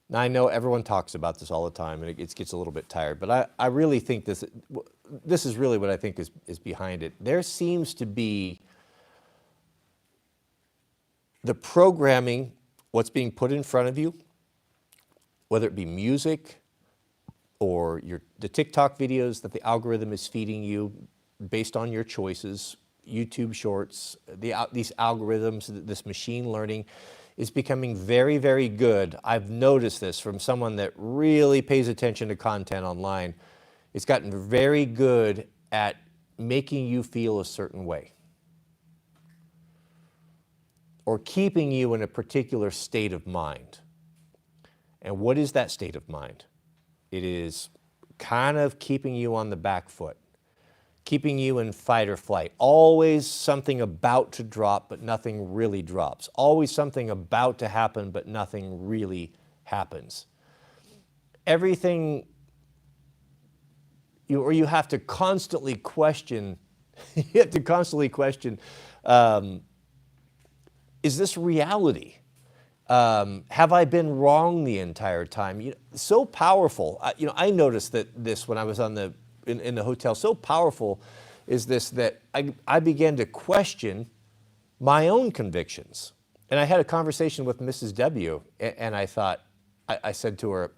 now I know everyone talks about this all the time, and it gets a little bit tired, but I really think this is really what I think is behind it. There seems to be the programming, what's being put in front of you, whether it be music, or the TikTok videos that the algorithm is feeding you based on your choices, YouTube Shorts, these algorithms, this machine learning is becoming very, very good. I've noticed this from someone that really pays attention to content online. It's gotten very good at making you feel a certain way, or keeping you in a particular state of mind. And what is that state of mind? It is kind of keeping you on the back foot, keeping you in fight or flight. Always something about to drop, but nothing really drops. Always something about to happen, but nothing really happens. everything, you have to constantly question, you have to constantly question, is this reality? Have I been wrong the entire time? So powerful. I noticed that this when I was in the hotel. So powerful is this that I began to question my own convictions. And I had a conversation with Mrs. W. And I thought, I said to her,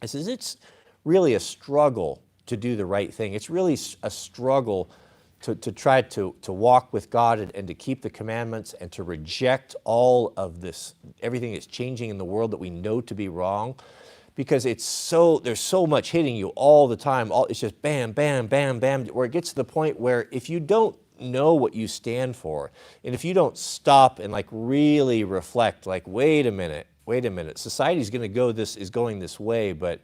I says, it's really a struggle to do the right thing. It's really a struggle to try to walk with God and to keep the commandments and to reject all of this, everything that's changing in the world that we know to be wrong, because there's so much hitting you all the time. It's just bam, bam, bam, bam, where it gets to the point where if you don't know what you stand for, and if you don't stop and like really reflect, like, wait a minute, society's going this way, but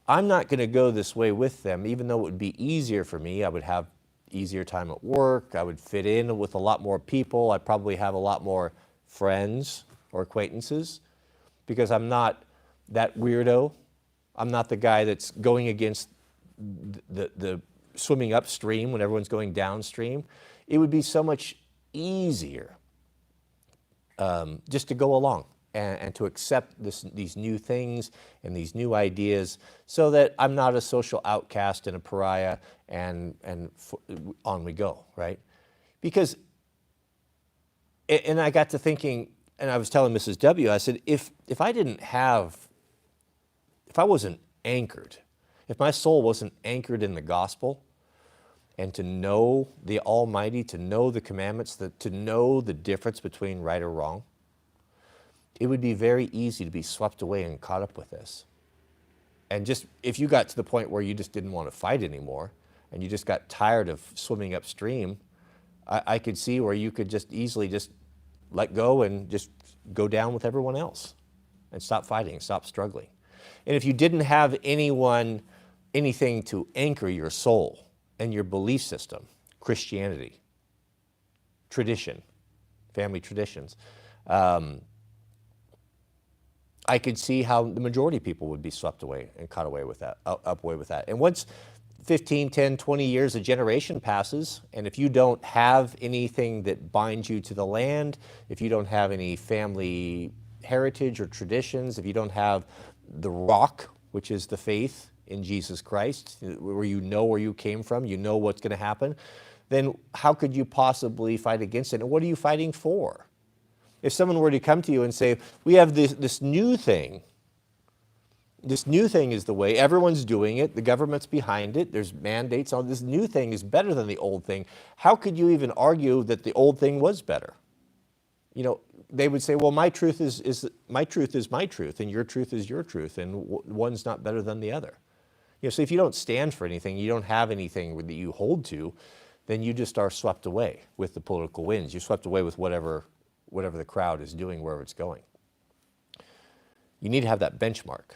I'm not going to go this way with them, even though it would be easier for me. I would have easier time at work. I would fit in with a lot more people. I'd probably have a lot more friends or acquaintances because I'm not that weirdo. I'm not the guy that's going against the swimming upstream when everyone's going downstream. It would be so much easier just to go along and to accept these new things and these new ideas so that I'm not a social outcast and a pariah, and on we go, right? Because, and I got to thinking, and I was telling Mrs. W, I said, if I wasn't anchored, if my soul wasn't anchored in the gospel, and to know the Almighty, to know the commandments, to know the difference between right or wrong, it would be very easy to be swept away and caught up with this. And just, if you got to the point where you just didn't want to fight anymore, and you just got tired of swimming upstream, I could see where you could just easily just let go and just go down with everyone else and stop fighting, stop struggling. And if you didn't have anything to anchor your soul and your belief system, Christianity, tradition, family traditions, I could see how the majority of people would be swept away and caught away with that, away with that. And once 15, 10, 20 years, a generation passes, and if you don't have anything that binds you to the land, if you don't have any family heritage or traditions, if you don't have the rock, which is the faith in Jesus Christ, where you know where you came from, you know what's going to happen, then how could you possibly fight against it? And what are you fighting for? If someone were to come to you and say, we have this new thing is the way, everyone's doing it, the government's behind it, there's mandates, all this new thing is better than the old thing, how could you even argue that the old thing was better? They would say, well, my truth is my truth, and your truth is your truth, and one's not better than the other. So if you don't stand for anything, you don't have anything that you hold to, then you just are swept away with the political winds. You're swept away with whatever the crowd is doing, wherever it's going. You need to have that benchmark.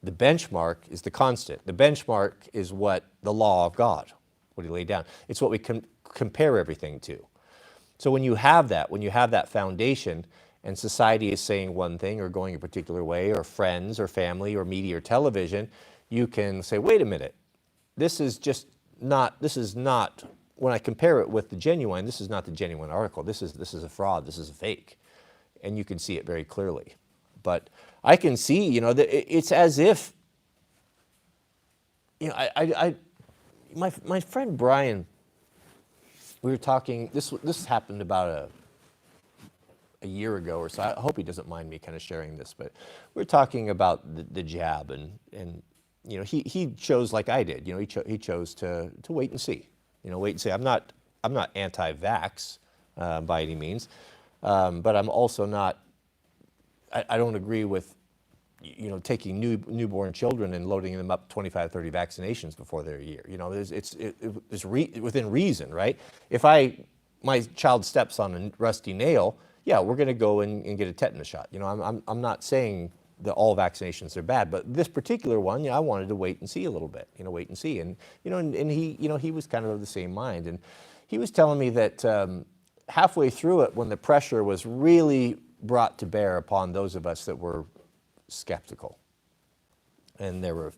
The benchmark is the constant. The benchmark is what the law of God, what he laid down. It's what we can compare everything to. So when you have that foundation, and society is saying one thing or going a particular way, or friends or family or media or television, you can say, wait a minute, this is not, when I compare it with the genuine, this is not the genuine article. This is a fraud. This is a fake. And you can see it very clearly. But I can see, it's as if, my friend Brian, we were talking, this happened about a year ago or so. I hope he doesn't mind me kind of sharing this, but we were talking about the jab, and he chose like I did. He chose to wait and see. Wait and see. I'm not anti-vax by any means, but I'm also not. I don't agree with taking newborn children and loading them up 25, 30 vaccinations before they're a year. It's within reason, right? If my child steps on a rusty nail, yeah, we're going to go and get a tetanus shot. I'm not saying that all vaccinations are bad, but this particular one, I wanted to wait and see a little bit, wait and see. And, and he was kind of the same mind. And he was telling me that halfway through it, when the pressure was really brought to bear upon those of us that were skeptical, And there were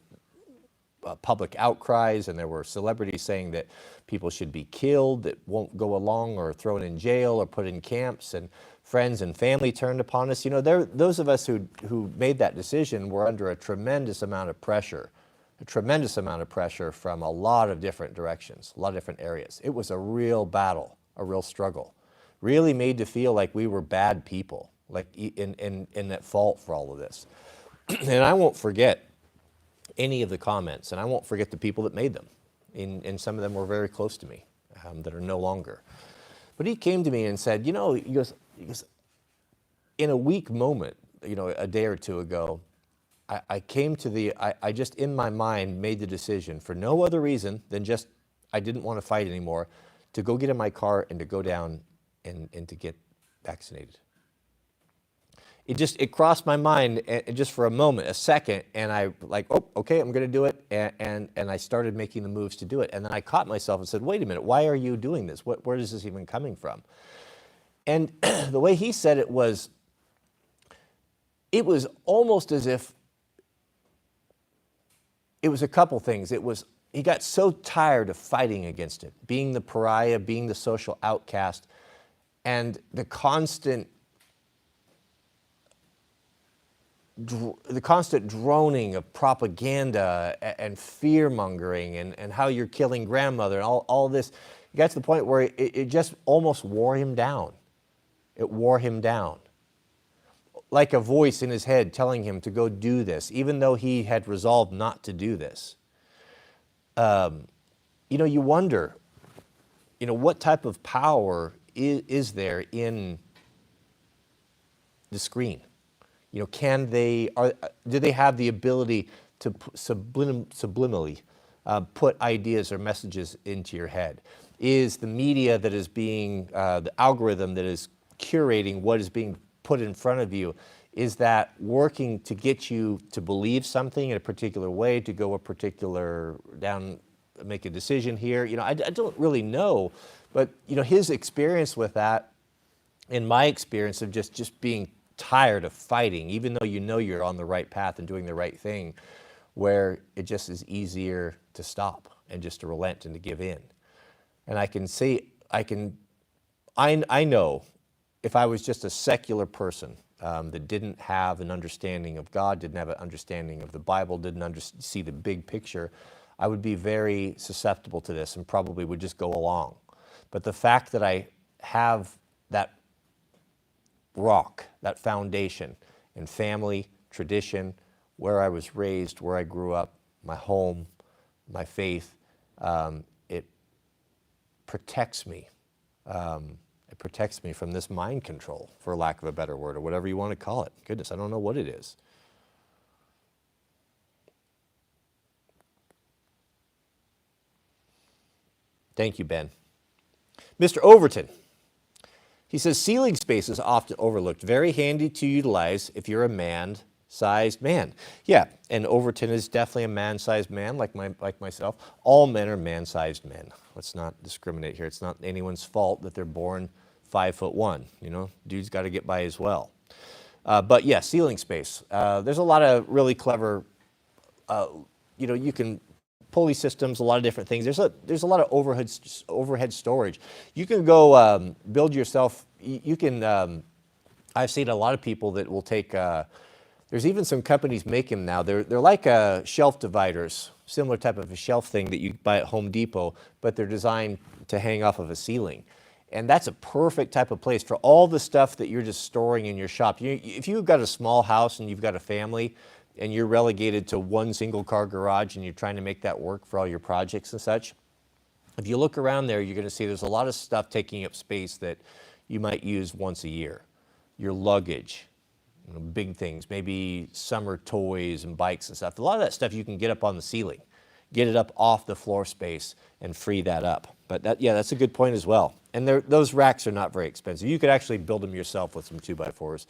public outcries, and there were celebrities saying that people should be killed that won't go along, or thrown in jail or put in camps, and friends and family turned upon us. You know, those of us who made that decision were under a tremendous amount of pressure from a lot of different directions, a lot of different areas. It was a real battle, a real struggle, really made to feel like we were bad people, like in at fault for all of this. And I won't forget any of the comments, and I won't forget the people that made them. And some of them were very close to me, that are no longer. But he came to me and said, you know, he goes, in a weak moment, you know, a day or two ago, I came to I just in my mind made the decision, for no other reason than just I didn't want to fight anymore, to go get in my car and to go down and to get vaccinated. It crossed my mind, and just for a moment, a second, and I like, oh, okay, I'm going to do it, and I started making the moves to do it. And then I caught myself and said, wait a minute, why are you doing this? Where is this even coming from? And the way he said it was almost as if it was a couple things. He got so tired of fighting against it, being the pariah, being the social outcast, and the constant droning of propaganda and fear-mongering and how you're killing grandmother and all this. He got to the point where it just almost wore him down. It wore him down. Like a voice in his head telling him to go do this, even though he had resolved not to do this. You know, you wonder, you know, what type of power is there in the screen? You know, do they have the ability to subliminally put ideas or messages into your head? Is the media that is being, the algorithm that is curating what is being put in front of you, is that working to get you to believe something in a particular way, to go a particular make a decision here? You know, I don't really know, but you know, his experience with that, and my experience of just being tired of fighting, even though you know you're on the right path and doing the right thing, where it just is easier to stop and just to relent and to give in. And I know if I was just a secular person that didn't have an understanding of God, didn't have an understanding of the Bible, didn't see the big picture, I would be very susceptible to this and probably would just go along. But the fact that I have that rock, that foundation in family, tradition, where I was raised, where I grew up, my home, my faith, it protects me. It protects me from this mind control, for lack of a better word, or whatever you want to call it. Goodness, I don't know what it is. Thank you, Ben. Mr. Overton. He says, ceiling space is often overlooked. Very handy to utilize if you're a man-sized man. Yeah, and Overton is definitely a man-sized man, like myself. All men are man-sized men. Let's not discriminate here. It's not anyone's fault that they're born 5'1". You know, dude's got to get by as well. But yeah, ceiling space. There's a lot of really clever, you know, you can pulley systems, a lot of different things. There's a lot of overhead storage. You can go build yourself. You can. I've seen a lot of people that will take. There's even some companies making them now. They're like shelf dividers, similar type of a shelf thing that you buy at Home Depot, but they're designed to hang off of a ceiling. And that's a perfect type of place for all the stuff that you're just storing in your shop. If you've got a small house and you've got a family, and you're relegated to one single car garage and you're trying to make that work for all your projects and such, if you look around there, you're going to see there's a lot of stuff taking up space that you might use once a year. Your luggage, you know, big things, maybe summer toys and bikes and stuff. A lot of that stuff you can get up on the ceiling, get it up off the floor space and free that up. But that's a good point as well. And those racks are not very expensive. You could actually build them yourself with some 2x4s.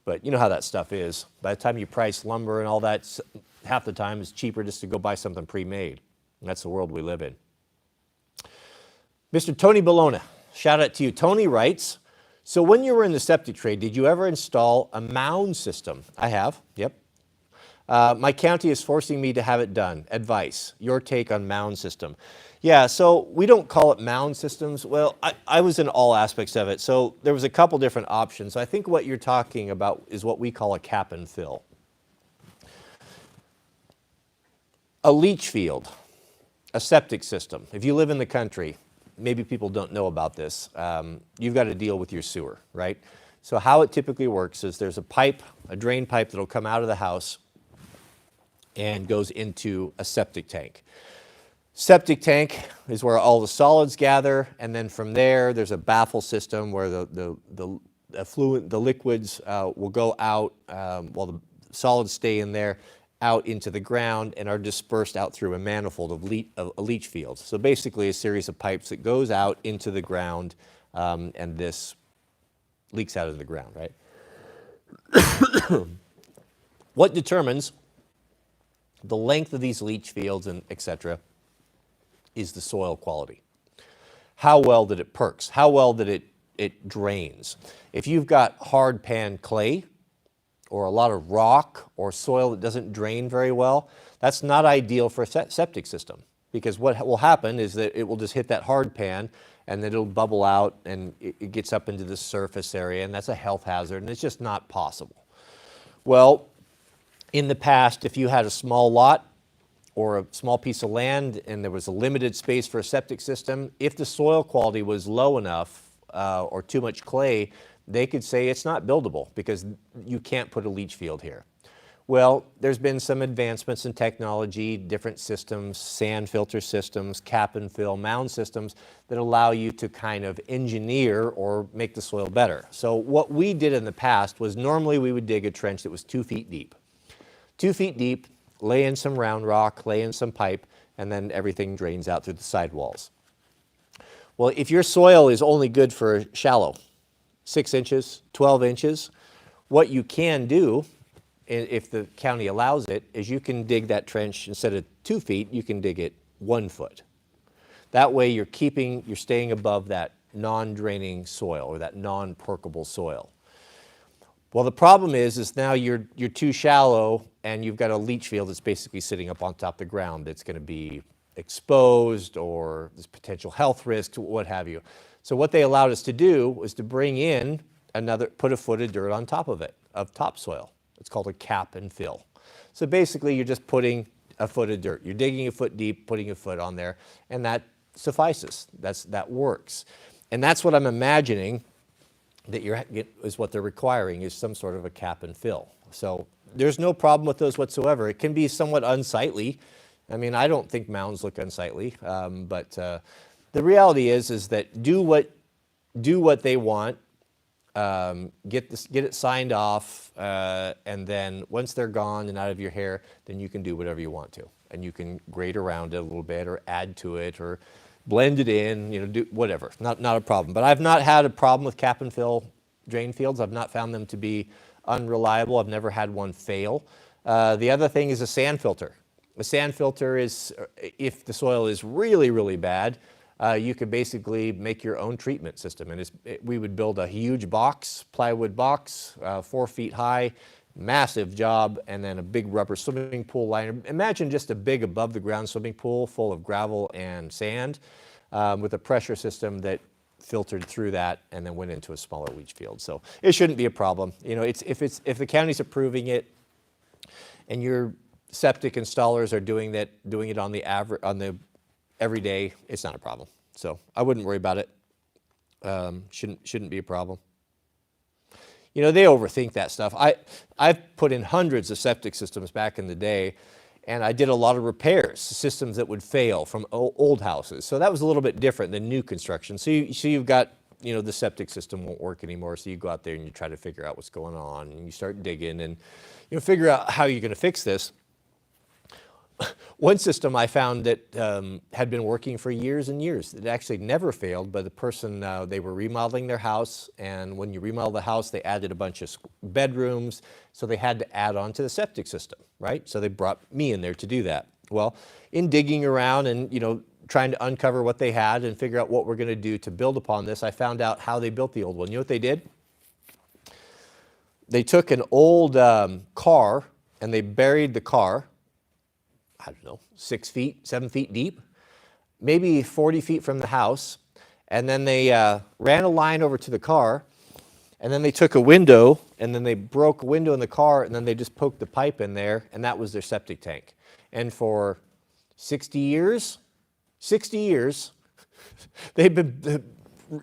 But you know how that stuff is. By the time you price lumber and all that, half the time it's cheaper just to go buy something pre-made. And that's the world we live in. Mr. Tony Bologna, shout out to you. Tony writes, so when you were in the septic trade, did you ever install a mound system? I have, yep. My county is forcing me to have it done. Advice, your take on mound system. Yeah, so we don't call it mound systems. Well, I was in all aspects of it. So there was a couple different options. I think what you're talking about is what we call a cap and fill. A leach field, a septic system. If you live in the country, maybe people don't know about this. You've got to deal with your sewer, right? So how it typically works is there's a pipe, a drain pipe that'll come out of the house and goes into a septic tank. Septic tank is where all the solids gather, and then from there, there's a baffle system where the effluent, the liquids will go out while the solids stay in there, out into the ground and are dispersed out through a manifold of a leach field. So basically a series of pipes that goes out into the ground, and this leaks out of the ground, right? What determines the length of these leach fields and et cetera is the soil quality. How well that it perks, how well that it drains. If you've got hard pan clay or a lot of rock or soil that doesn't drain very well, that's not ideal for a septic system, because what will happen is that it will just hit that hard pan and then it'll bubble out and it gets up into the surface area, and that's a health hazard, and it's just not possible. Well, in the past, if you had a small lot or a small piece of land and there was a limited space for a septic system, if the soil quality was low enough or too much clay, they could say it's not buildable because you can't put a leach field here. Well, there's been some advancements in technology, different systems, sand filter systems, cap and fill, mound systems that allow you to kind of engineer or make the soil better. So what we did in the past was normally we would dig a trench that was 2 feet deep. 2 feet deep, lay in some round rock, lay in some pipe, and then everything drains out through the sidewalls. Well, if your soil is only good for shallow, 6 inches, 12 inches, what you can do, if the county allows it, is you can dig that trench instead of 2 feet, you can dig it 1 foot. That way you're staying above that non-draining soil or that non-perkable soil. Well, the problem is now you're too shallow and you've got a leach field that's basically sitting up on top of the ground that's going to be exposed, or there's potential health risks, what have you. So what they allowed us to do was to bring in put a foot of dirt on top of it, of topsoil. It's called a cap and fill. So basically you're just putting a foot of dirt. You're digging a foot deep, putting a foot on there, and that suffices. That works. And that's what I'm imagining that is what they're requiring, is some sort of a cap and fill. So there's no problem with those whatsoever. It can be somewhat unsightly. I mean, I don't think mounds look unsightly, but the reality is that do what they want, get it signed off, and then once they're gone and out of your hair, then you can do whatever you want to, and you can grade around it a little bit or add to it or blend it in, do whatever. Not a problem. But I've not had a problem with cap and fill drain fields. I've not found them to be unreliable. I've never had one fail. The other thing is a sand filter. A sand filter is, if the soil is really, really bad, you could basically make your own treatment system. And we would build a huge box, plywood box, 4 feet high, massive job, and then a big rubber swimming pool liner. Imagine just a big above the ground swimming pool full of gravel and sand with a pressure system that filtered through that and then went into a smaller leach field. So it shouldn't be a problem. If the county's approving it and your septic installers are doing it on the every day, it's not a problem. So I wouldn't worry about it. Shouldn't be a problem. They overthink that stuff. I've put in hundreds of septic systems back in the day, and I did a lot of repairs, systems that would fail from old houses. So that was a little bit different than new construction. So you've got, the septic system won't work anymore, so you go out there and you try to figure out what's going on, and you start digging and figure out how you're going to fix this. One system I found that had been working for years and years. It actually never failed, but the person, they were remodeling their house, and when you remodel the house, they added a bunch of bedrooms, so they had to add on to the septic system, right? So they brought me in there to do that. Well, in digging around and, trying to uncover what they had and figure out what we're going to do to build upon this, I found out how they built the old one. You know what they did? They took an old car, and they buried the car, I don't know, 6 feet, 7 feet deep, maybe 40 feet from the house, and then they ran a line over to the car, and then they took a window, and then they broke a window in the car, and then they just poked the pipe in there, and that was their septic tank. And for 60 years, they've been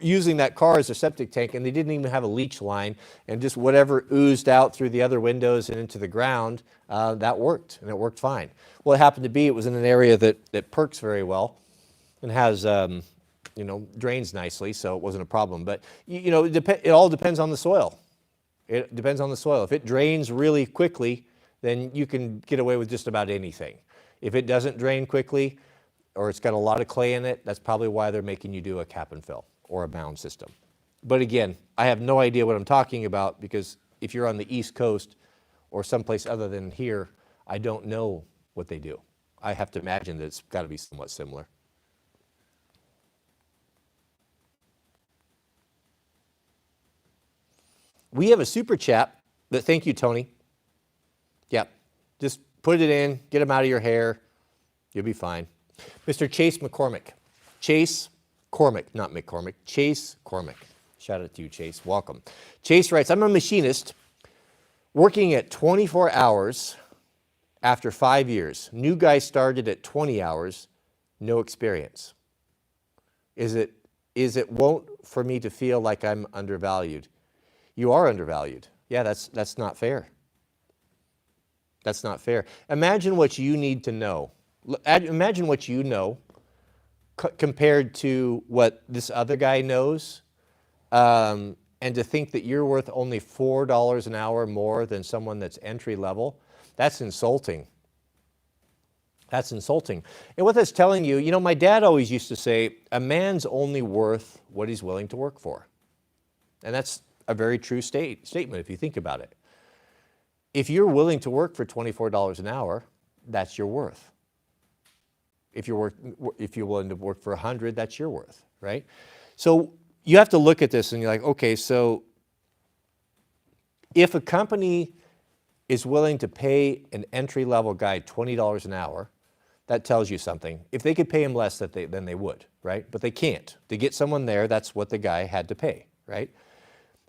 using that car as a septic tank, and they didn't even have a leach line, and just whatever oozed out through the other windows and into the ground, that worked, and it worked fine. Well, it happened to be, it was in an area that perks very well and has, drains nicely, so it wasn't a problem. But, it all depends on the soil. It depends on the soil. If it drains really quickly, then you can get away with just about anything. If it doesn't drain quickly, or it's got a lot of clay in it, that's probably why they're making you do a cap and fill or a mound system. But again, I have no idea what I'm talking about, because if you're on the East Coast or someplace other than here, I don't know what they do. I have to imagine that it's got to be somewhat similar. We have a super chat, but thank you, Tony. Yep, just put it in, get them out of your hair, you'll be fine. Mr. Chase McCormick. Chase Cormick, not McCormick, Chase Cormick. Shout out to you, Chase, welcome. Chase writes, I'm a machinist working at 24 hours after 5 years. New guy started at 20 hours, no experience. Is it won't for me to feel like I'm undervalued? You are undervalued. Yeah, that's not fair. That's not fair. Imagine what you need to know. Imagine what you know compared to what this other guy knows, and to think that you're worth only $4 an hour more than someone that's entry level, that's insulting. That's insulting. And what that's telling you, my dad always used to say, a man's only worth what he's willing to work for. And that's a very true statement if you think about it. If you're willing to work for $24 an hour, that's your worth. If you're willing to work for 100, that's your worth, right? So you have to look at this and you're like, okay, so if a company is willing to pay an entry-level guy $20 an hour, that tells you something. If they could pay him less, then they would, right? But they can't. To get someone there, that's what the guy had to pay, right?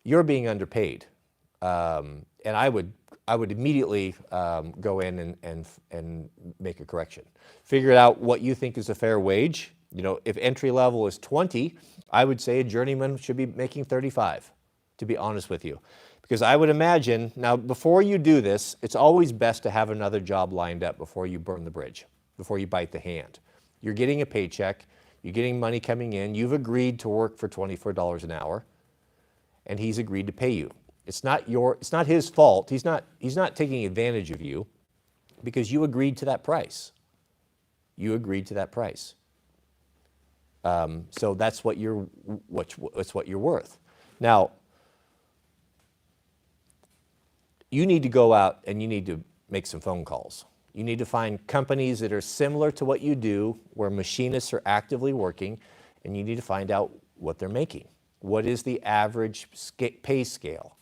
You're being underpaid, and I would immediately go in and make a correction. Figure out what you think is a fair wage. If entry level is 20, I would say a journeyman should be making 35, to be honest with you. Because I would imagine, now before you do this, it's always best to have another job lined up before you burn the bridge, before you bite the hand. You're getting a paycheck, you're getting money coming in, you've agreed to work for $24 an hour, and he's agreed to pay you. It's not his fault. He's not taking advantage of you, because you agreed to that price. You agreed to that price. So that's what you're worth. Now, you need to go out and you need to make some phone calls. You need to find companies that are similar to what you do, where machinists are actively working, and you need to find out what they're making. What is the average pay scale?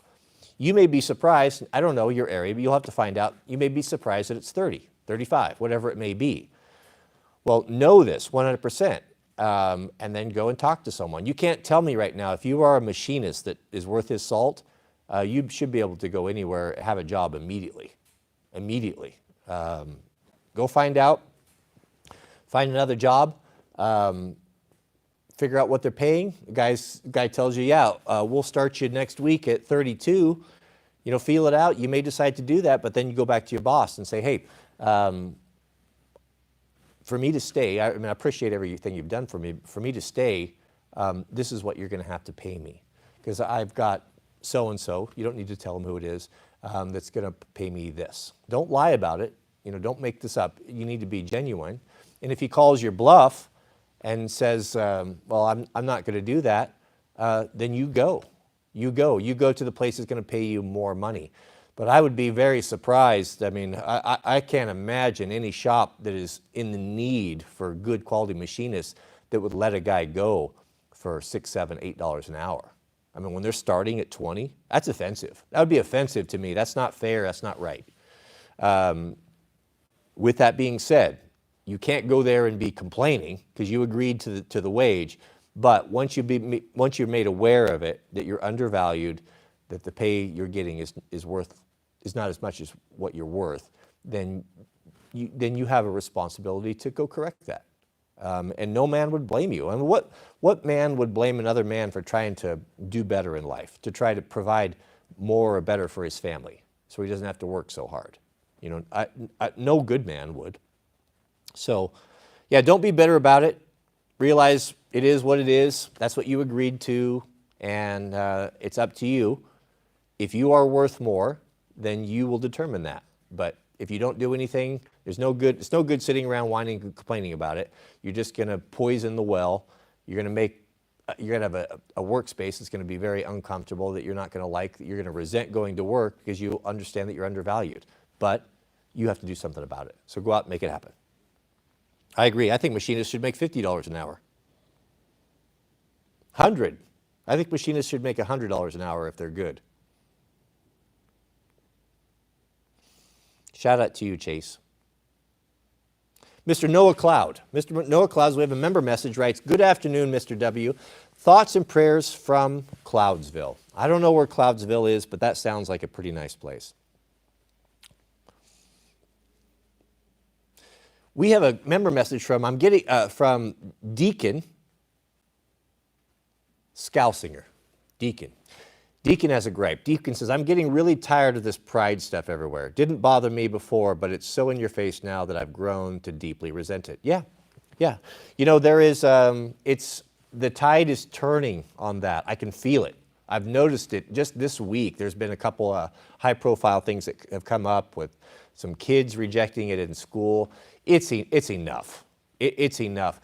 You may be surprised, I don't know your area, but you'll have to find out. You may be surprised that it's 30, 35, whatever it may be. Well, know this 100%, and then go and talk to someone. You can't tell me right now, if you are a machinist that is worth his salt, you should be able to go anywhere, have a job immediately. Immediately. Go find out, find another job, figure out what they're paying. The guy tells you, yeah, we'll start you next week at 32. Feel it out. You may decide to do that, but then you go back to your boss and say, hey, for me to stay, I appreciate everything you've done for me. For me to stay, this is what you're going to have to pay me, because I've got so-and-so, you don't need to tell them who it is, that's going to pay me this. Don't lie about it. Don't make this up. You need to be genuine. And if he calls your bluff and says, well, I'm not going to do that, then you go. You go to the place that's going to pay you more money. But I would be very surprised. I can't imagine any shop that is in the need for good quality machinists that would let a guy go for $6, $7, $8 an hour. When they're starting at 20, that's offensive. That would be offensive to me. That's not fair. That's not right. With that being said, you can't go there and be complaining because you agreed to the wage. But once you're made aware of it, that you're undervalued, that the pay you're getting is not as much as what you're worth, then you have a responsibility to go correct that. And no man would blame you. I mean, what man would blame another man for trying to do better in life, to try to provide more or better for his family, so he doesn't have to work so hard? You know, no good man would. So, yeah, don't be bitter about it. Realize it is what it is. That's what you agreed to, and it's up to you. If you are worth more, then you will determine that. But if you don't do anything, it's no good sitting around whining and complaining about it. You're just going to poison the well. You're going to have a workspace that's going to be very uncomfortable, that you're not going to like, that you're going to resent going to work because you understand that you're undervalued. But you have to do something about it. So go out and make it happen. I agree. I think machinists should make $50 an hour. 100. I think machinists should make $100 an hour if they're good. Shout out to you, Chase. Mr. Noah Cloud. Mr. Noah Cloud, we have a member message, writes, "Good afternoon, Mr. W. Thoughts and prayers from Cloudsville." I don't know where Cloudsville is, but that sounds like a pretty nice place. We have a member message from Deacon Scousinger. Deacon has a gripe. Deacon says, "I'm getting really tired of this pride stuff everywhere. Didn't bother me before, but it's so in your face now that I've grown to deeply resent it." Yeah. You know, there is, the tide is turning on that. I can feel it. I've noticed it just this week. There's been a couple of high-profile things that have come up with some kids rejecting it in school. It's enough. It's enough.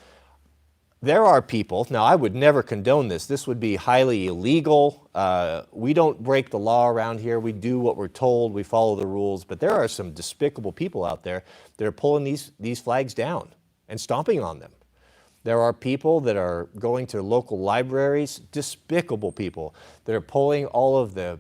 There are people, now I would never condone this. This would be highly illegal. We don't break the law around here. We do what we're told. We follow the rules. But there are some despicable people out there that are pulling these flags down and stomping on them. There are people that are going to local libraries, despicable people, that are pulling all of the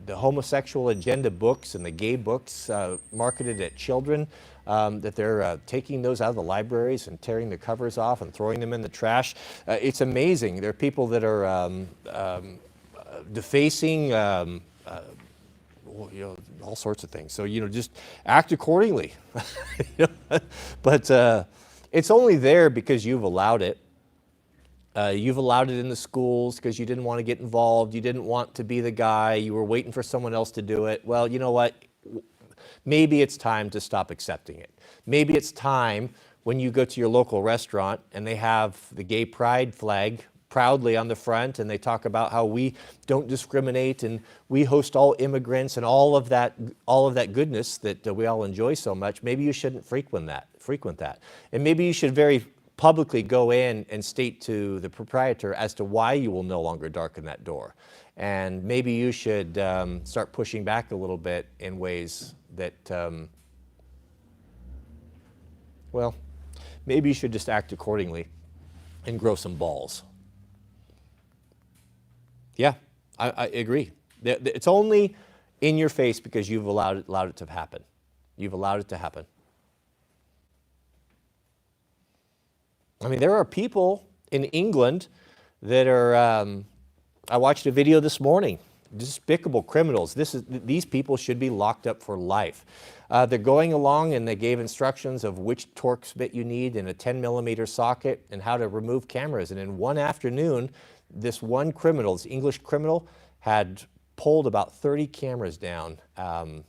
homosexual agenda books and the gay books marketed at children, that they're taking those out of the libraries and tearing the covers off and throwing them in the trash. It's amazing. There are people that are defacing, all sorts of things. So, just act accordingly. But it's only there because you've allowed it. You've allowed it in the schools because you didn't want to get involved. You didn't want to be the guy. You were waiting for someone else to do it. Well, you know what? Maybe it's time to stop accepting it. Maybe it's time when you go to your local restaurant and they have the gay pride flag proudly on the front and they talk about how we don't discriminate and we host all immigrants and all of that goodness that we all enjoy so much. Maybe you shouldn't frequent that. And maybe you should very publicly go in and state to the proprietor as to why you will no longer darken that door. And maybe you should start pushing back a little bit in ways that, maybe you should just act accordingly and grow some balls. Yeah, I agree. It's only in your face because you've allowed it to happen. You've allowed it to happen. I mean, there are people in England that are, I watched a video this morning, despicable criminals. These people should be locked up for life. They're going along and they gave instructions of which Torx bit you need in a 10mm socket and how to remove cameras. And in one afternoon, this one criminal, this English criminal, had pulled about 30 cameras down that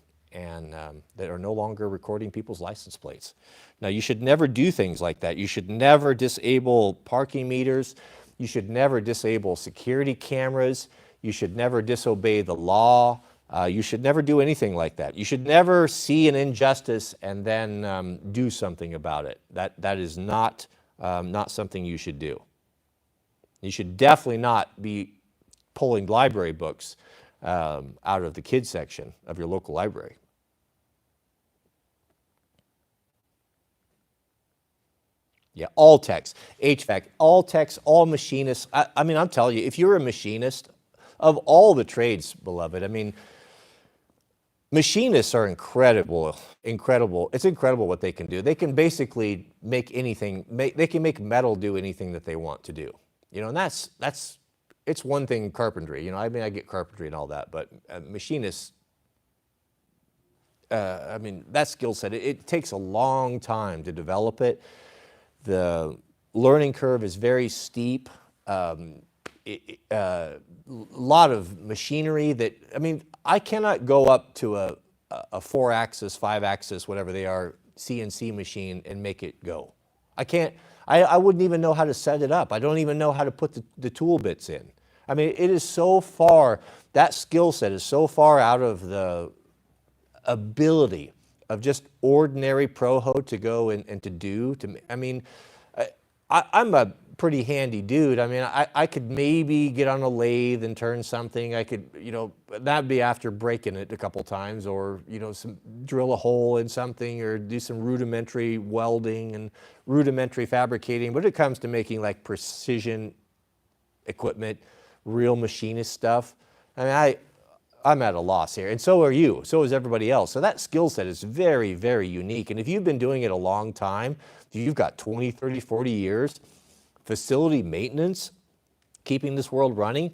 are no longer recording people's license plates. Now, you should never do things like that. You should never disable parking meters. You should never disable security cameras. You should never disobey the law. You should never do anything like that. You should never see an injustice and then do something about it. That is not something you should do. You should definitely not be pulling library books out of the kids section of your local library. Yeah, all techs, HVAC, all techs, all machinists. I mean, I'm telling you, if you're a machinist, of all the trades, beloved, I mean, Machinists are incredible, incredible. It's incredible what they can do. They can basically make anything, they can make metal do anything that they want to do. And it's one thing in carpentry. I mean, I get carpentry and all that, but machinists, I mean, that skill set, it takes a long time to develop it. The learning curve is very steep. A lot of machinery that, I mean, I cannot go up to a 4-axis, 5-axis, whatever they are, CNC machine and make it go. I can't, I wouldn't even know how to set it up. I don't even know how to put the tool bits in. I mean, it is so far, that skill set is so far out of the ability of just ordinary pro-ho to go and to do. I mean, I'm a pretty handy dude. I mean, I could maybe get on a lathe and turn something. I could, that'd be after breaking it a couple times, or, drill a hole in something, or do some rudimentary welding and rudimentary fabricating. But it comes to making like precision equipment, real machinist stuff, I mean, I'm at a loss here, and so are you, so is everybody else. So that skill set is very, very unique. And if you've been doing it a long time, you've got 20, 30, 40 years, facility maintenance, keeping this world running,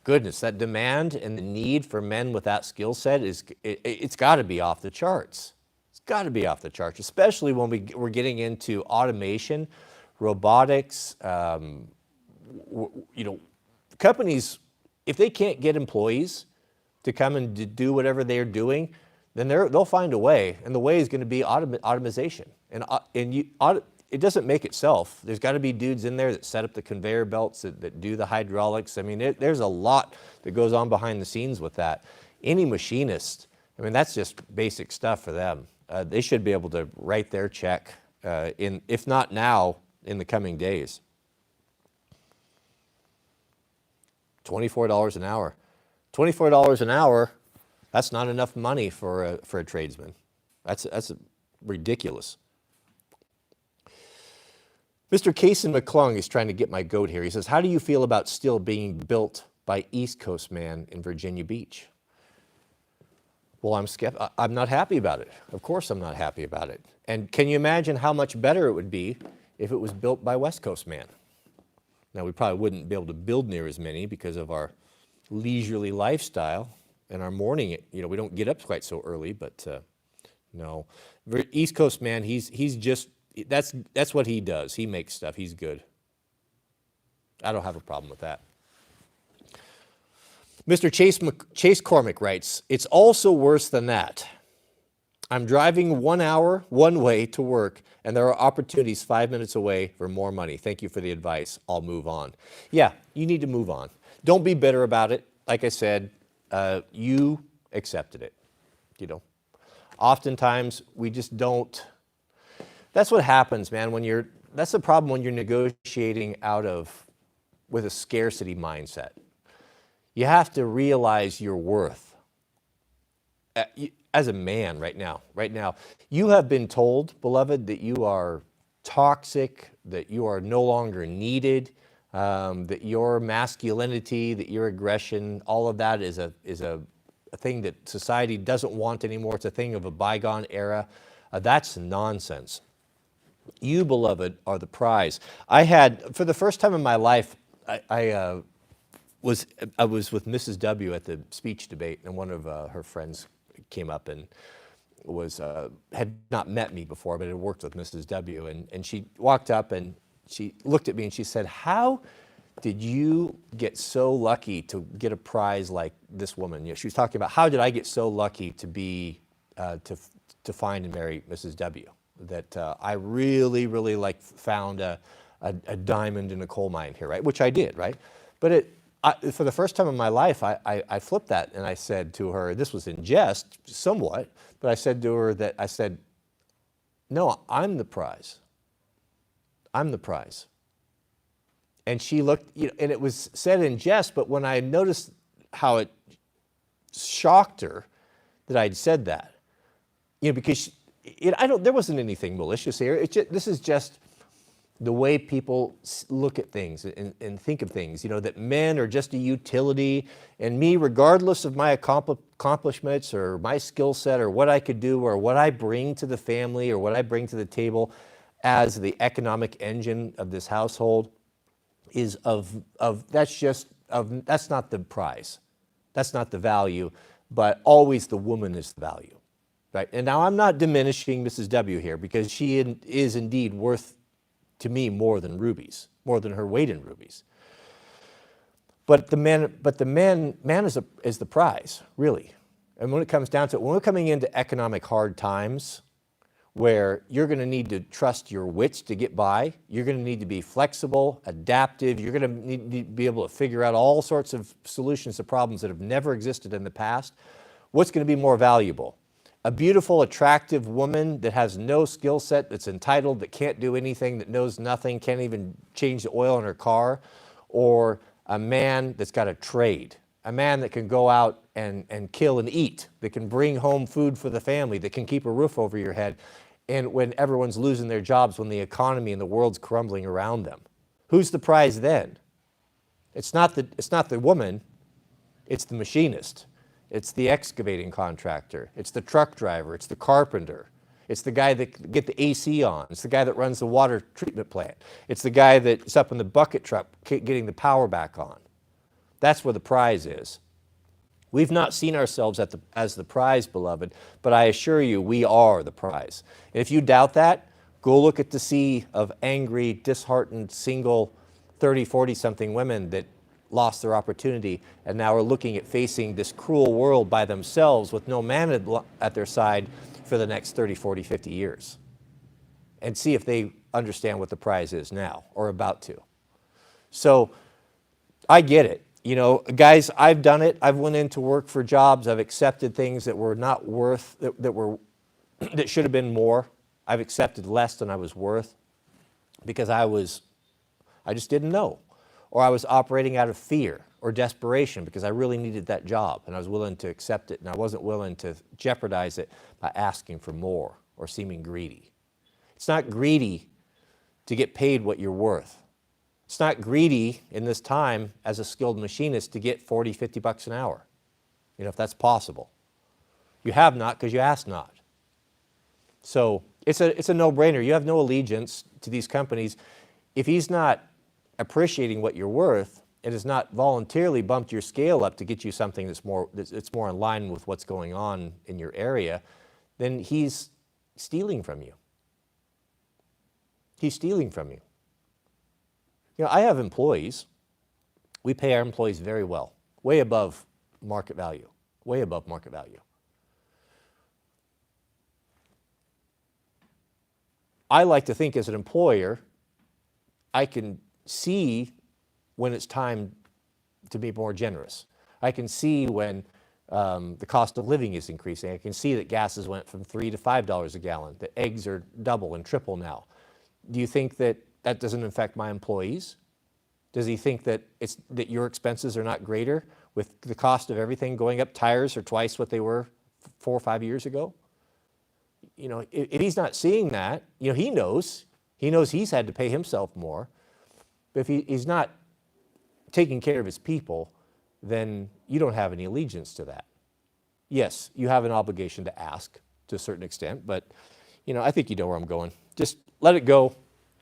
goodness, that demand and the need for men with that skill set it's got to be off the charts. It's got to be off the charts, especially when we're getting into automation, robotics. Companies, if they can't get employees to come and to do whatever they're doing, then they'll find a way, and the way is going to be automation. It doesn't make itself. There's got to be dudes in there that set up the conveyor belts, that do the hydraulics. I mean, there's a lot that goes on behind the scenes with that. Any machinist, I mean, that's just basic stuff for them. They should be able to write their check, if not now, in the coming days. $24 an hour. $24 an hour, that's not enough money for a tradesman. That's ridiculous. Mr. Cason McClung is trying to get my goat here. He says, how do you feel about steel being built by East Coast man in Virginia Beach? Well, I'm not happy about it. Of course I'm not happy about it. And can you imagine how much better it would be if it was built by West Coast man? Now, we probably wouldn't be able to build near as many because of our leisurely lifestyle and our morning, we don't get up quite so early, but no. East Coast man, he's just, that's what he does. He makes stuff. He's good. I don't have a problem with that. Mr. Chase Cormick writes, it's also worse than that. I'm driving 1 hour one way to work, and there are opportunities 5 minutes away for more money. Thank you for the advice. I'll move on. Yeah, you need to move on. Don't be bitter about it. Like I said, you accepted it. Oftentimes we just don't. That's what happens, man. That's the problem when you're negotiating with a scarcity mindset. You have to realize your worth. As a man right now, you have been told, beloved, that you are toxic, that you are no longer needed, that your masculinity, that your aggression, all of that is a thing that society doesn't want anymore. It's a thing of a bygone era. That's nonsense. You, beloved, are the prize. For the first time in my life, I was with Mrs. W at the speech debate, and one of her friends came up and had not met me before, but had worked with Mrs. W. And she walked up and she looked at me and she said, how did you get so lucky to get a prize like this woman? She was talking about, how did I get so lucky to be, to find and marry Mrs. W? That I really, really found a diamond in a coal mine here, right? Which I did, right? But for the first time in my life, I flipped that and I said to her, this was in jest, somewhat, but I said to her no, I'm the prize. I'm the prize. And she looked, and it was said in jest, but when I noticed how it shocked her that I'd said that, because there wasn't anything malicious here. This is just the way people look at things and think of things, that men are just a utility, and me, regardless of my accomplishments or my skill set or what I could do or what I bring to the family or what I bring to the table as the economic engine of this household, that's not the prize. That's not the value, but always the woman is the value, right? And now I'm not diminishing Mrs. W here, because she is indeed worth, to me, more than rubies, more than her weight in rubies. But the man is the prize, really. And when it comes down to it, when we're coming into economic hard times, where you're going to need to trust your wits to get by, you're going to need to be flexible, adaptive, you're going to need to be able to figure out all sorts of solutions to problems that have never existed in the past, what's going to be more valuable? A beautiful, attractive woman that has no skill set, that's entitled, that can't do anything, that knows nothing, can't even change the oil in her car, or a man that's got a trade, a man that can go out and kill and eat, that can bring home food for the family, that can keep a roof over your head, and when everyone's losing their jobs, when the economy and the world's crumbling around them. Who's the prize then? It's not the woman, it's the machinist. It's the excavating contractor. It's the truck driver. It's the carpenter. It's the guy that can get the AC on. It's the guy that runs the water treatment plant. It's the guy that's up in the bucket truck getting the power back on. That's where the prize is. We've not seen ourselves as the prize, beloved, but I assure you, we are the prize. And if you doubt that, go look at the sea of angry, disheartened, single 30, 40-something women that lost their opportunity and now are looking at facing this cruel world by themselves with no man at their side for the next 30, 40, 50 years. And see if they understand what the prize is now or about to. So I get it. Guys, I've done it. I've went into work for jobs. I've accepted things that were not worth, that should have been more. I've accepted less than I was worth because I just didn't know. Or I was operating out of fear or desperation because I really needed that job and I was willing to accept it, and I wasn't willing to jeopardize it by asking for more or seeming greedy. It's not greedy to get paid what you're worth. It's not greedy in this time as a skilled machinist to get 40, 50 bucks an hour, if that's possible. You have not because you asked not. So it's a no-brainer. You have no allegiance to these companies. If he's not appreciating what you're worth and has not voluntarily bumped your scale up to get you something that's more in line with what's going on in your area, then he's stealing from you. He's stealing from you. I have employees. We pay our employees very well, way above market value, way above market value. I like to think as an employer, I can see when it's time to be more generous. I can see when the cost of living is increasing. I can see that gases went from $3 to $5 a gallon, that eggs are double and triple now. Do you think that doesn't affect my employees? Does he think that your expenses are not greater with the cost of everything going up? Tires are twice what they were 4 or 5 years ago. If he's not seeing that, he knows he's had to pay himself more. But if he's not taking care of his people, then you don't have any allegiance to that. Yes, you have an obligation to ask to a certain extent, but I think you know where I'm going. Just let it go.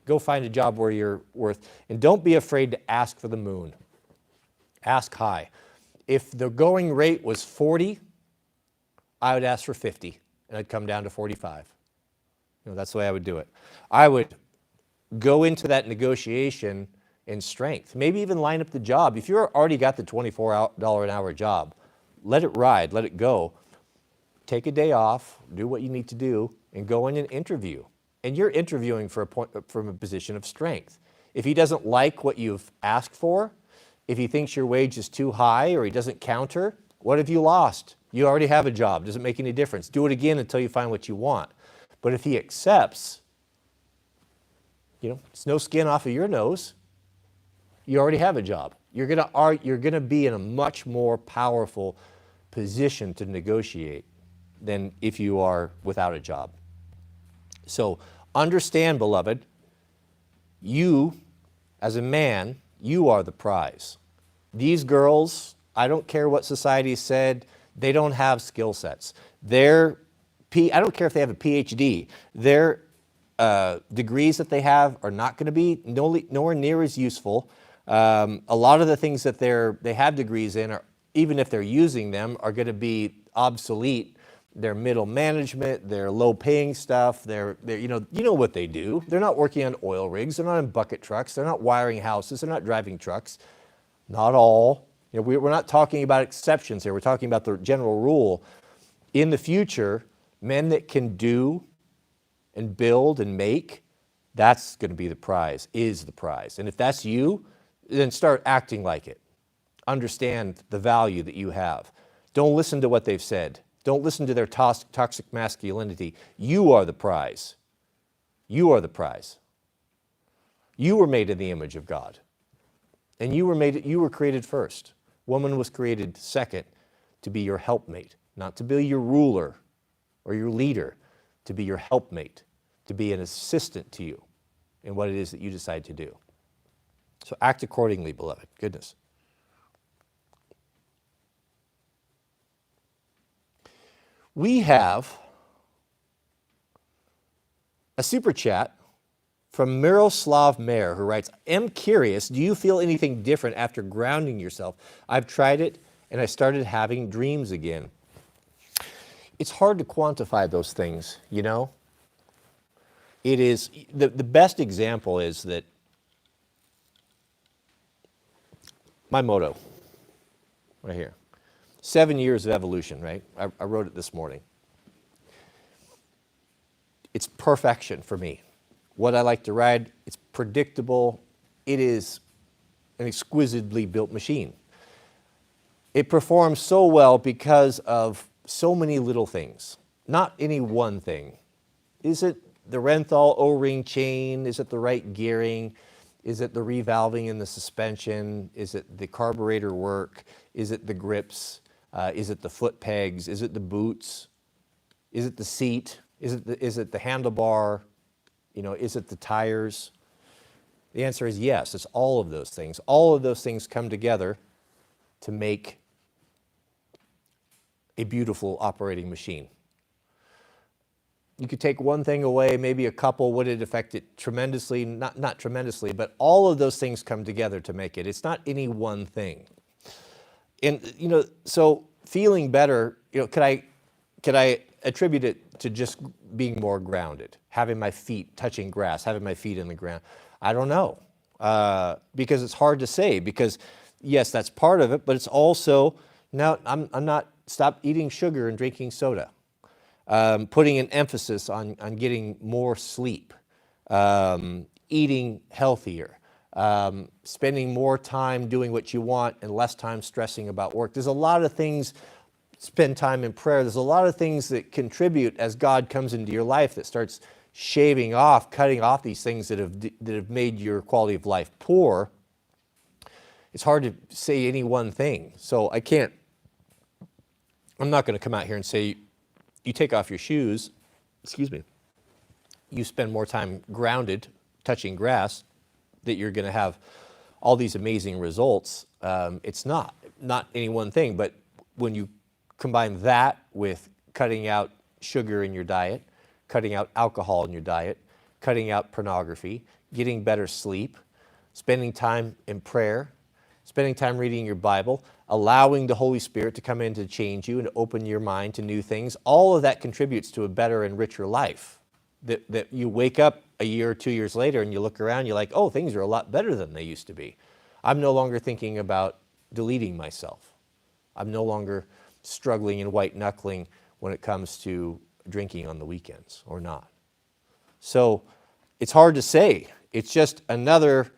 Go find a job where you're worth, and don't be afraid to ask for the moon. Ask high. If the going rate was 40, I would ask for 50, and I'd come down to 45. That's the way I would do it. I would go into that negotiation in strength. Maybe even line up the job. If you've already got the $24 an hour job, let it ride, let it go. Take a day off, do what you need to do, and go in and interview. And you're interviewing from a position of strength. If he doesn't like what you've asked for, if he thinks your wage is too high or he doesn't counter, what have you lost? You already have a job. Doesn't make any difference. Do it again until you find what you want. But if he accepts, it's no skin off of your nose. You already have a job. You're gonna be in a much more powerful position to negotiate than if you are without a job. So understand, beloved, You, as a man, you are the prize. These girls, I don't care what society said, they don't have skill sets. I don't care if they have a PhD. Their degrees that they have are not going to be nowhere near as useful. A lot of the things that they have degrees in, are, even if they're using them, are going to be obsolete. Their middle management, their low-paying stuff, you know what they do. They're not working on oil rigs. They're not in bucket trucks. They're not wiring houses. They're not driving trucks. Not all. You know, we're not talking about exceptions here. We're talking about the general rule. In the future, men that can do and build and make, that's going to be the prize, is the prize. And if that's you, then start acting like it. Understand the value that you have. Don't listen to what they've said. Don't listen to their toxic masculinity. You are the prize. You are the prize. You were made in the image of God. And you were created first. Woman was created second to be your helpmate, not to be your ruler or your leader, to be your helpmate, to be an assistant to you in what it is that you decide to do. So act accordingly, beloved. Goodness. We have a super chat from Miroslav Mayer, who writes, "I'm curious, do you feel anything different after grounding yourself? I've tried it and I started having dreams again." It's hard to quantify those things, you know? It is, the best example is that my motto, right here, 7 years of evolution, right? I wrote it this morning. It's perfection for me. What I like to ride, it's predictable. It is an exquisitely built machine. It performs so well because of so many little things, not any one thing. Is it the Renthal O-ring chain? Is it the right gearing? Is it the revalving in the suspension? Is it the carburetor work? Is it the grips? Is it the foot pegs? Is it the boots? Is it the seat? Is it the handlebar? You know, is it the tires? The answer is yes, it's all of those things. All of those things come together to make a beautiful operating machine. You could take one thing away, maybe a couple. Would it affect it tremendously? Not tremendously, but all of those things come together to make it. It's not any one thing. And, you know, so feeling better, you know, could I attribute it to just being more grounded, having my feet touching grass, having my feet in the ground? I don't know, because it's hard to say, because yes, that's part of it, but it's also, now I'm not, stop eating sugar and drinking soda. Putting an emphasis on getting more sleep, eating healthier, spending more time doing what you want and less time stressing about work. There's a lot of things, spend time in prayer. There's a lot of things that contribute as God comes into your life that starts shaving off, cutting off these things that have made your quality of life poor. It's hard to say any one thing. So I'm not going to come out here and say, you take off your shoes, excuse me, you spend more time grounded, touching grass, that you're going to have all these amazing results. It's not any one thing, but when you combine that with cutting out sugar in your diet, cutting out alcohol in your diet, cutting out pornography, getting better sleep, spending time in prayer, spending time reading your Bible, allowing the Holy Spirit to come in to change you and to open your mind to new things, all of that contributes to a better and richer life. That you wake up a year or 2 years later and you look around, you're like, oh, things are a lot better than they used to be. I'm no longer thinking about deleting myself. I'm no longer struggling and white knuckling when it comes to drinking on the weekends or not. So it's hard to say. It's just another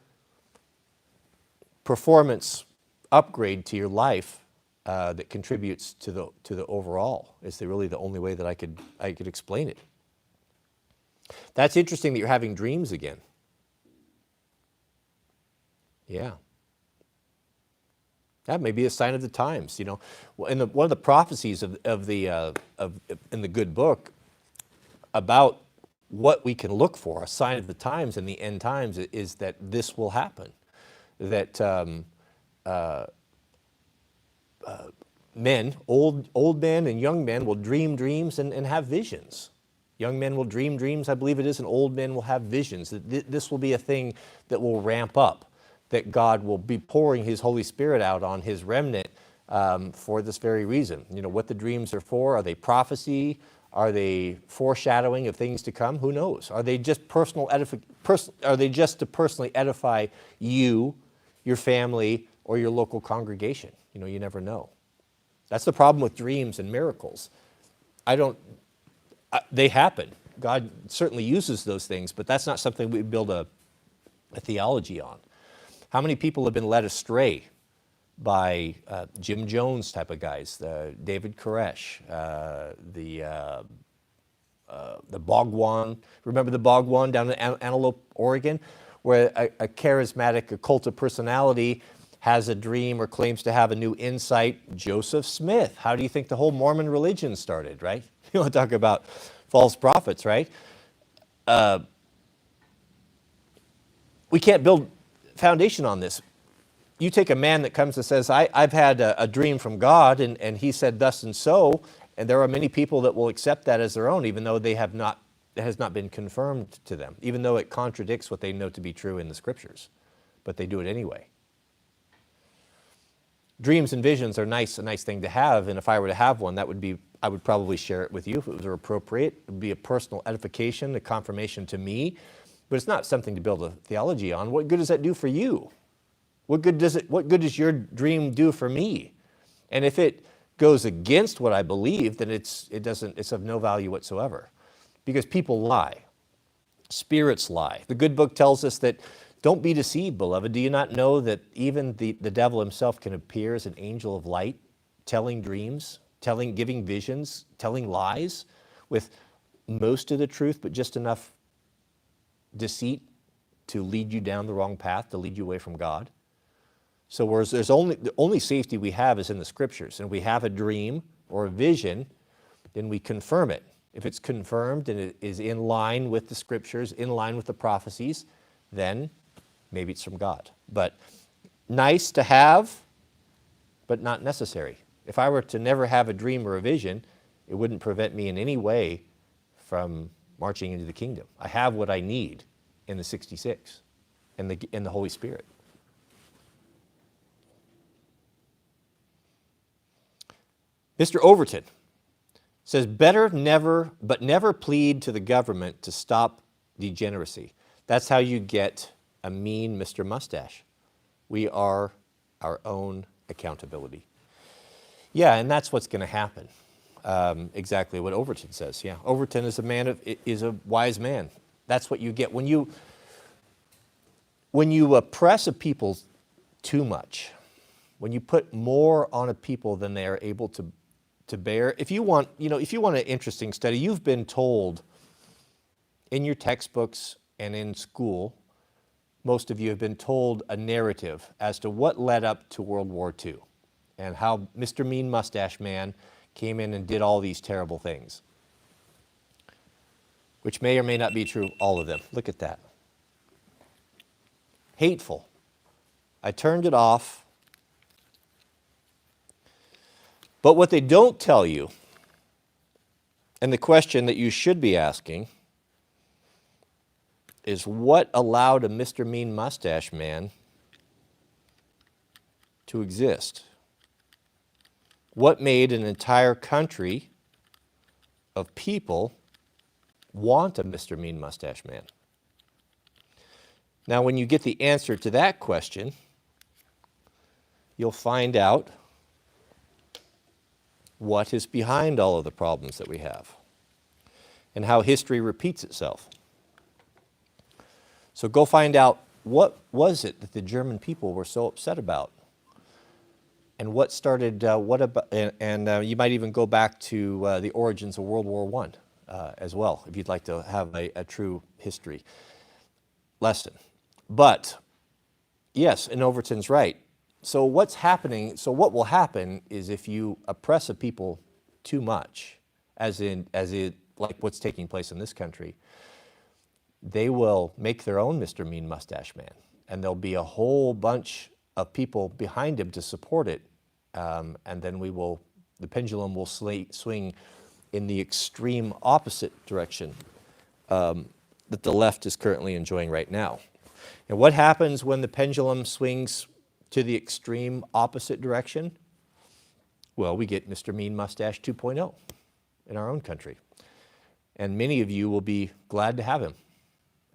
performance upgrade to your life that contributes to the overall. Is really the only way that I could explain it. That's interesting that you're having dreams again. Yeah. That may be a sign of the times, you know. Well, one of the prophecies in the good book about what we can look for, a sign of the times and the end times, is that this will happen. That men, old men and young men, will dream dreams and have visions. Young men will dream dreams, I believe it is, and old men will have visions. This will be a thing that will ramp up, that God will be pouring His Holy Spirit out on His remnant for this very reason. You know, what the dreams are for, are they prophecy? Are they foreshadowing of things to come? Who knows? Are they just are they just to personally edify you, your family, or your local congregation? You know, you never know. That's the problem with dreams and miracles. They happen. God certainly uses those things, but that's not something we build a theology on. How many people have been led astray by Jim Jones type of guys, David Koresh, the Bhagwan? Remember the Bhagwan down in Antelope, Oregon, where a charismatic occultic personality has a dream or claims to have a new insight? Joseph Smith. How do you think the whole Mormon religion started, right? You want to talk about false prophets, right? We can't build foundation on this. You take a man that comes and says, I've had a dream from God, and he said thus and so, and there are many people that will accept that as their own, even though it has not been confirmed to them, even though it contradicts what they know to be true in the scriptures, but they do it anyway. Dreams and visions are a nice thing to have, and if I were to have one, I would probably share it with you if it was appropriate. It would be a personal edification, a confirmation to me, but it's not something to build a theology on. What good does that do for you? What good does your dream do for me? And if it goes against what I believe, then it's of no value whatsoever. Because people lie. Spirits lie. The good book tells us that don't be deceived, beloved. Do you not know that even the devil himself can appear as an angel of light, telling dreams, giving visions, telling lies with most of the truth, but just enough deceit to lead you down the wrong path, to lead you away from God? So whereas the only safety we have is in the scriptures, and we have a dream or a vision, then we confirm it. If it's confirmed and it is in line with the scriptures, in line with the prophecies, then maybe it's from God. But nice to have, but not necessary. If I were to never have a dream or a vision, it wouldn't prevent me in any way from marching into the kingdom. I have what I need in the 66 and the Holy Spirit. Mr. Overton says, never plead to the government to stop degeneracy. That's how you get a mean Mr. Mustache. We are our own accountability. Yeah, and that's what's going to happen. Exactly what Overton says. Yeah, Overton is a wise man. That's what you get when you oppress a people too much. When you put more on a people than they are able to bear. If you want an interesting study, you've been told in your textbooks and in school, most of you have been told a narrative as to what led up to World War II and how Mr. Mean Mustache Man came in and did all these terrible things, which may or may not be true, all of them. Look at that. Hateful. I turned it off. But what they don't tell you, and the question that you should be asking, is what allowed a Mr. Mean Mustache Man to exist? What made an entire country of people want a Mr. Mean Mustache Man? Now, when you get the answer to that question, you'll find out what is behind all of the problems that we have and how history repeats itself. So go find out, what was it that the German people were so upset about? And what started, you might even go back to the origins of World War I as well, if you'd like to have a true history lesson. But, yes, and Overton's right. So what will happen is if you oppress a people too much, as in like what's taking place in this country, they will make their own Mr. Mean Mustache Man. And there'll be a whole bunch of people behind him to support it. And then the pendulum will swing in the extreme opposite direction that the left is currently enjoying right now. And what happens when the pendulum swings to the extreme opposite direction? Well, we get Mr. Mean Mustache 2.0 in our own country. And many of you will be glad to have him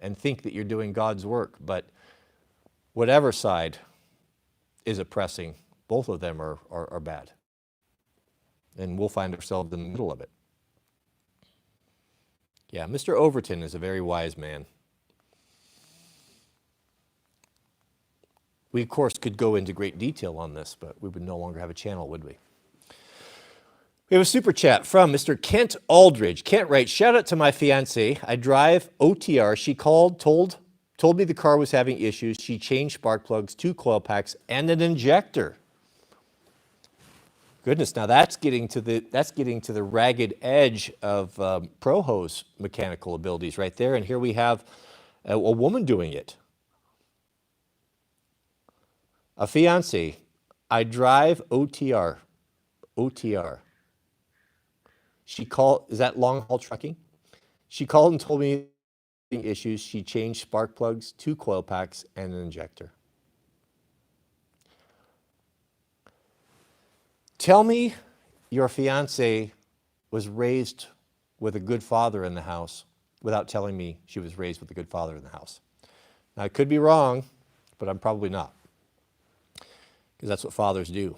and think that you're doing God's work. But whatever side is oppressing, both of them are bad. And we'll find ourselves in the middle of it. Yeah, Mr. Overton is a very wise man. We, of course, could go into great detail on this, but we would no longer have a channel, would we? We have a super chat from Mr. Kent Aldridge. Kent writes, shout out to my fiance. I drive OTR. She called, told me the car was having issues. She changed spark plugs, 2 coil packs, and an injector. Goodness, now that's getting to the ragged edge of pro hose mechanical abilities right there. And here we have a woman doing it. A fiance. I drive OTR. OTR. She called, is that long haul trucking? She called and told me issues. She changed spark plugs, 2 coil packs, and an injector. Tell me your fiance was raised with a good father in the house without telling me she was raised with a good father in the house. Now, I could be wrong, but I'm probably not, because that's what fathers do.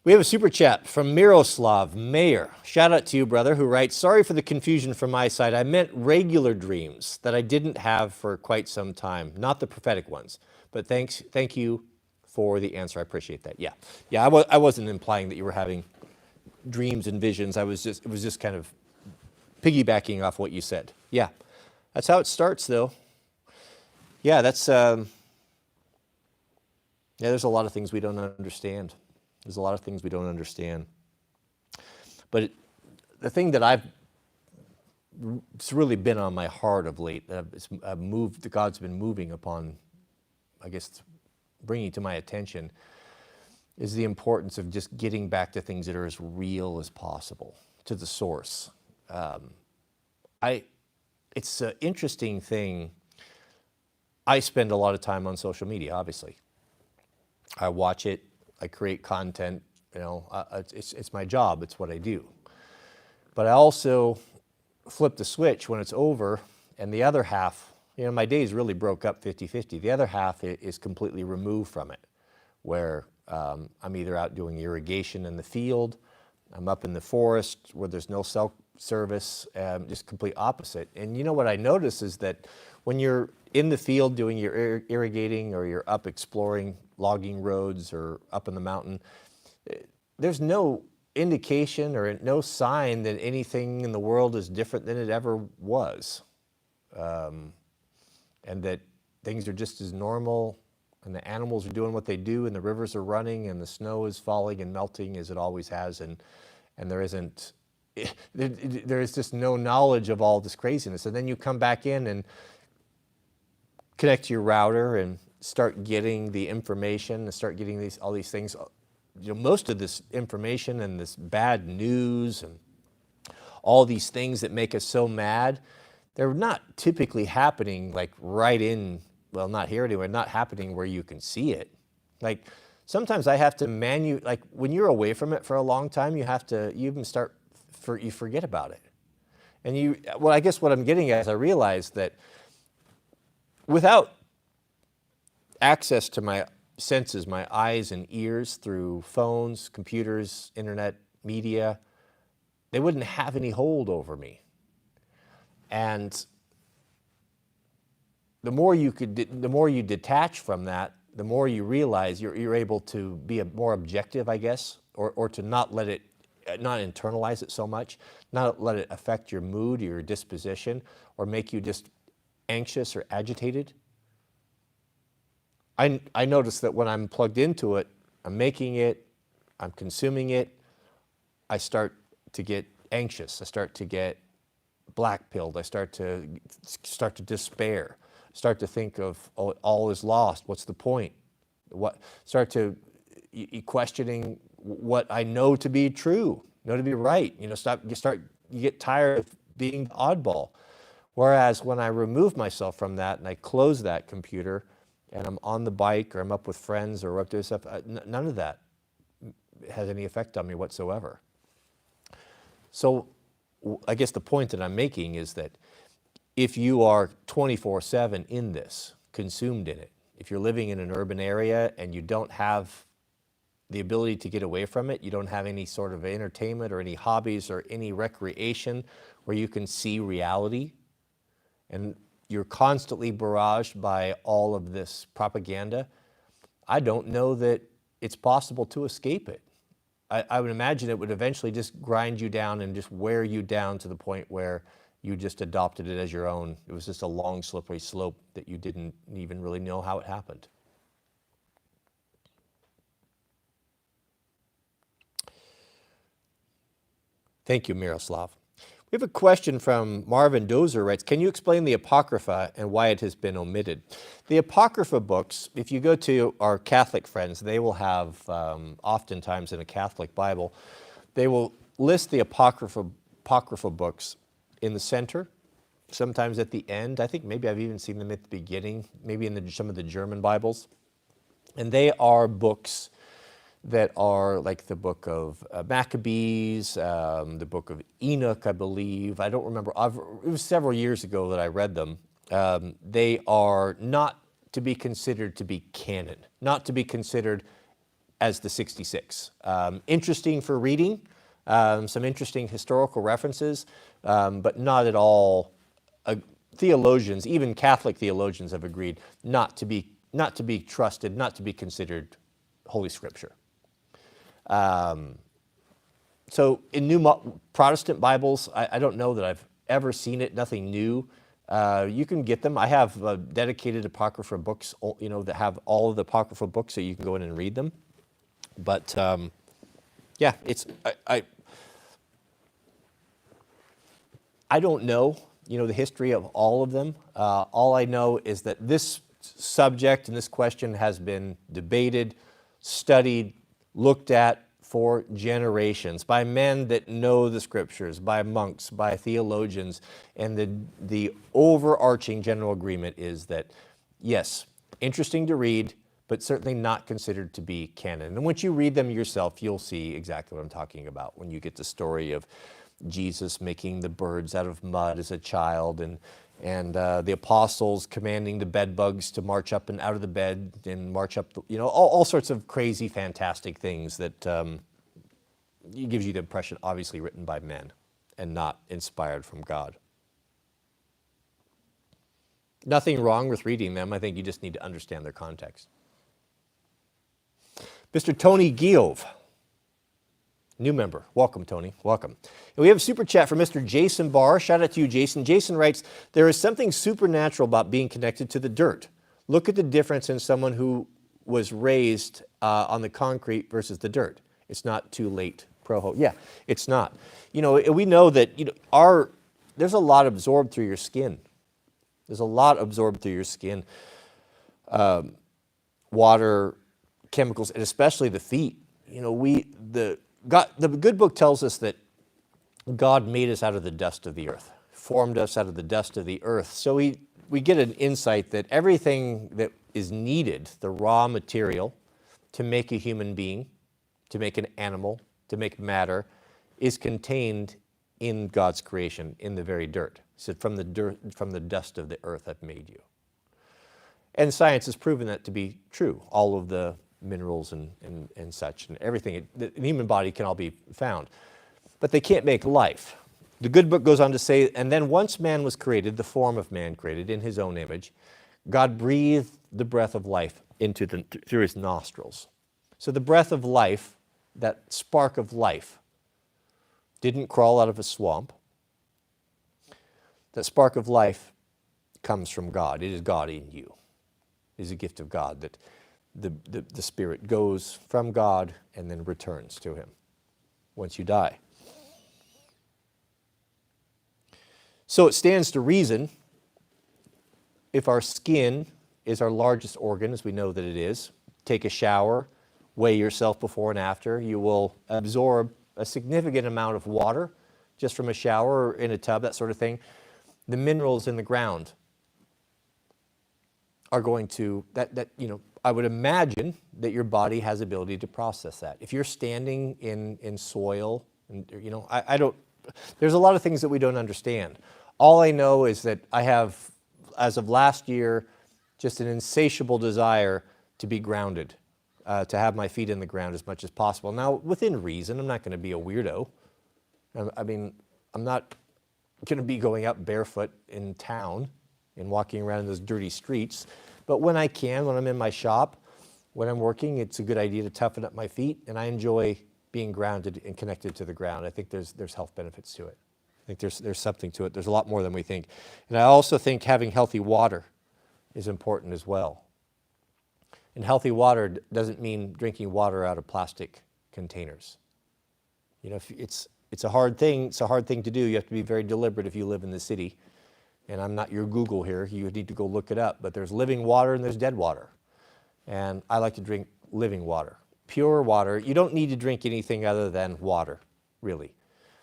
We have a super chat from Miroslav Mayer. Shout out to you, brother, who writes, sorry for the confusion from my side. I meant regular dreams that I didn't have for quite some time, not the prophetic ones. But thank you for the answer. I appreciate that. Yeah, I wasn't implying that you were having dreams and visions. It was just kind of piggybacking off what you said. Yeah, that's how it starts, though. Yeah, that's there's a lot of things we don't understand. There's a lot of things we don't understand. But the thing that it's really been on my heart of late, God's been moving upon, I guess, bringing to my attention, is the importance of just getting back to things that are as real as possible, to the source. It's an interesting thing. I spend a lot of time on social media, obviously. I watch it. I create content, it's my job, it's what I do. But I also flip the switch when it's over, and the other half, my days really broke up 50-50. The other half is completely removed from it, where I'm either out doing irrigation in the field, I'm up in the forest where there's no cell service, just complete opposite. And what I notice is that when you're in the field doing your irrigating, or you're up exploring logging roads or up in the mountain, there's no indication or no sign that anything in the world is different than it ever was. And that things are just as normal, and the animals are doing what they do, and the rivers are running, and the snow is falling and melting as it always has, and there is just no knowledge of all this craziness. And then you come back in and connect to your router and start getting the information and start getting all these things. Most of this information and this bad news and all these things that make us so mad, they're not typically happening like right in, well, not here anyway, not happening where you can see it. Like sometimes I have to like when you're away from it for a long time, you forget about it. And I guess what I'm getting at is I realize that without access to my senses, my eyes and ears through phones, computers, internet, media, they wouldn't have any hold over me. And the more you detach from that, the more you realize you're able to be more objective, I guess, or to not internalize it so much, not let it affect your mood or your disposition, or make you just anxious or agitated. I notice that when I'm plugged into it, I'm making it, I'm consuming it, I start to get anxious. I start to get black-pilled. I start to despair. Start to think of, oh, all is lost. What's the point? Start to questioning what I know to be true, know to be right. You get tired of being the oddball. Whereas when I remove myself from that and I close that computer and I'm on the bike or I'm up with friends or we're up doing stuff, none of that has any effect on me whatsoever. So I guess the point that I'm making is that if you are 24/7 in this, consumed in it, if you're living in an urban area and you don't have the ability to get away from it, you don't have any sort of entertainment or any hobbies or any recreation where you can see reality, and you're constantly barraged by all of this propaganda, I don't know that it's possible to escape it. I would imagine it would eventually just grind you down and just wear you down to the point where you just adopted it as your own. It was just a long, slippery slope that you didn't even really know how it happened. Thank you, Miroslav. We have a question from Marvin Dozer, writes, can you explain the Apocrypha and why it has been omitted? The Apocrypha books, if you go to our Catholic friends, they will have, oftentimes in a Catholic Bible, they will list the Apocrypha books in the center, sometimes at the end. I think maybe I've even seen them at the beginning, maybe in some of the German Bibles. And they are books that are like the book of Maccabees, the book of Enoch, I believe. I don't remember. It was several years ago that I read them. They are not to be considered to be canon, not to be considered as the 66. Interesting for reading, some interesting historical references, but not at all. Theologians, even Catholic theologians, have agreed not to be trusted, not to be considered Holy Scripture. So in new Protestant Bibles, I don't know that I've ever seen it, nothing new. You can get them. I have dedicated Apocrypha books, that have all of the Apocrypha books, so you can go in and read them. But yeah, I don't know, the history of all of them. All I know is that this subject and this question has been debated, studied, looked at for generations by men that know the Scriptures, by monks, by theologians, and the overarching general agreement is that, yes, interesting to read, but certainly not considered to be canon. And once you read them yourself, you'll see exactly what I'm talking about when you get the story of Jesus making the birds out of mud as a child, and the apostles commanding the bed bugs to march up and out of the bed and march up, all sorts of crazy, fantastic things that gives you the impression, obviously written by men and not inspired from God. Nothing wrong with reading them. I think you just need to understand their context. Mr. Tony Guillaume, new member. Welcome, Tony. Welcome. And we have a super chat from Mr. Jason Barr. Shout out to you, Jason. Jason writes, there is something supernatural about being connected to the dirt. Look at the difference in someone who was raised on the concrete versus the dirt. It's not too late. Yeah, it's not. We know that there's a lot absorbed through your skin. There's a lot absorbed through your skin. Water, chemicals, and especially the feet. The good book tells us that God made us out of the dust of the earth, formed us out of the dust of the earth. So we get an insight that everything that is needed, the raw material to make a human being, to make an animal, to make matter, is contained in God's creation, in the very dirt. He said, from the dust of the earth I've made you. And science has proven that to be true. All of the minerals and such, and everything, the human body can all be found. But they can't make life. The good book goes on to say, and then once man was created, the form of man created in his own image, God breathed the breath of life through his nostrils. So the breath of life, that spark of life, didn't crawl out of a swamp. That spark of life comes from God. It is God in you. It is a gift of God that the spirit goes from God and then returns to him once you die. So it stands to reason, if our skin is our largest organ, as we know that it is, take a shower, weigh yourself before and after, you will absorb a significant amount of water just from a shower or in a tub, that sort of thing. The minerals in the ground are going to, I would imagine that your body has ability to process that. If you're standing in soil, and I don't, there's a lot of things that we don't understand. All I know is that I have, as of last year, just an insatiable desire to be grounded, to have my feet in the ground as much as possible. Now, within reason, I'm not going to be a weirdo. I mean, I'm not going to be going out barefoot in town and walking around in those dirty streets. But when I can, when I'm in my shop, when I'm working, it's a good idea to toughen up my feet, and I enjoy being grounded and connected to the ground. I think there's health benefits to it. I think there's something to it. There's a lot more than we think. And I also think having healthy water is important as well. And healthy water doesn't mean drinking water out of plastic containers. If it's a hard thing. It's a hard thing to do. You have to be very deliberate if you live in the city. And I'm not your Google here. You need to go look it up. But there's living water and there's dead water. And I like to drink living water, pure water. You don't need to drink anything other than water, really.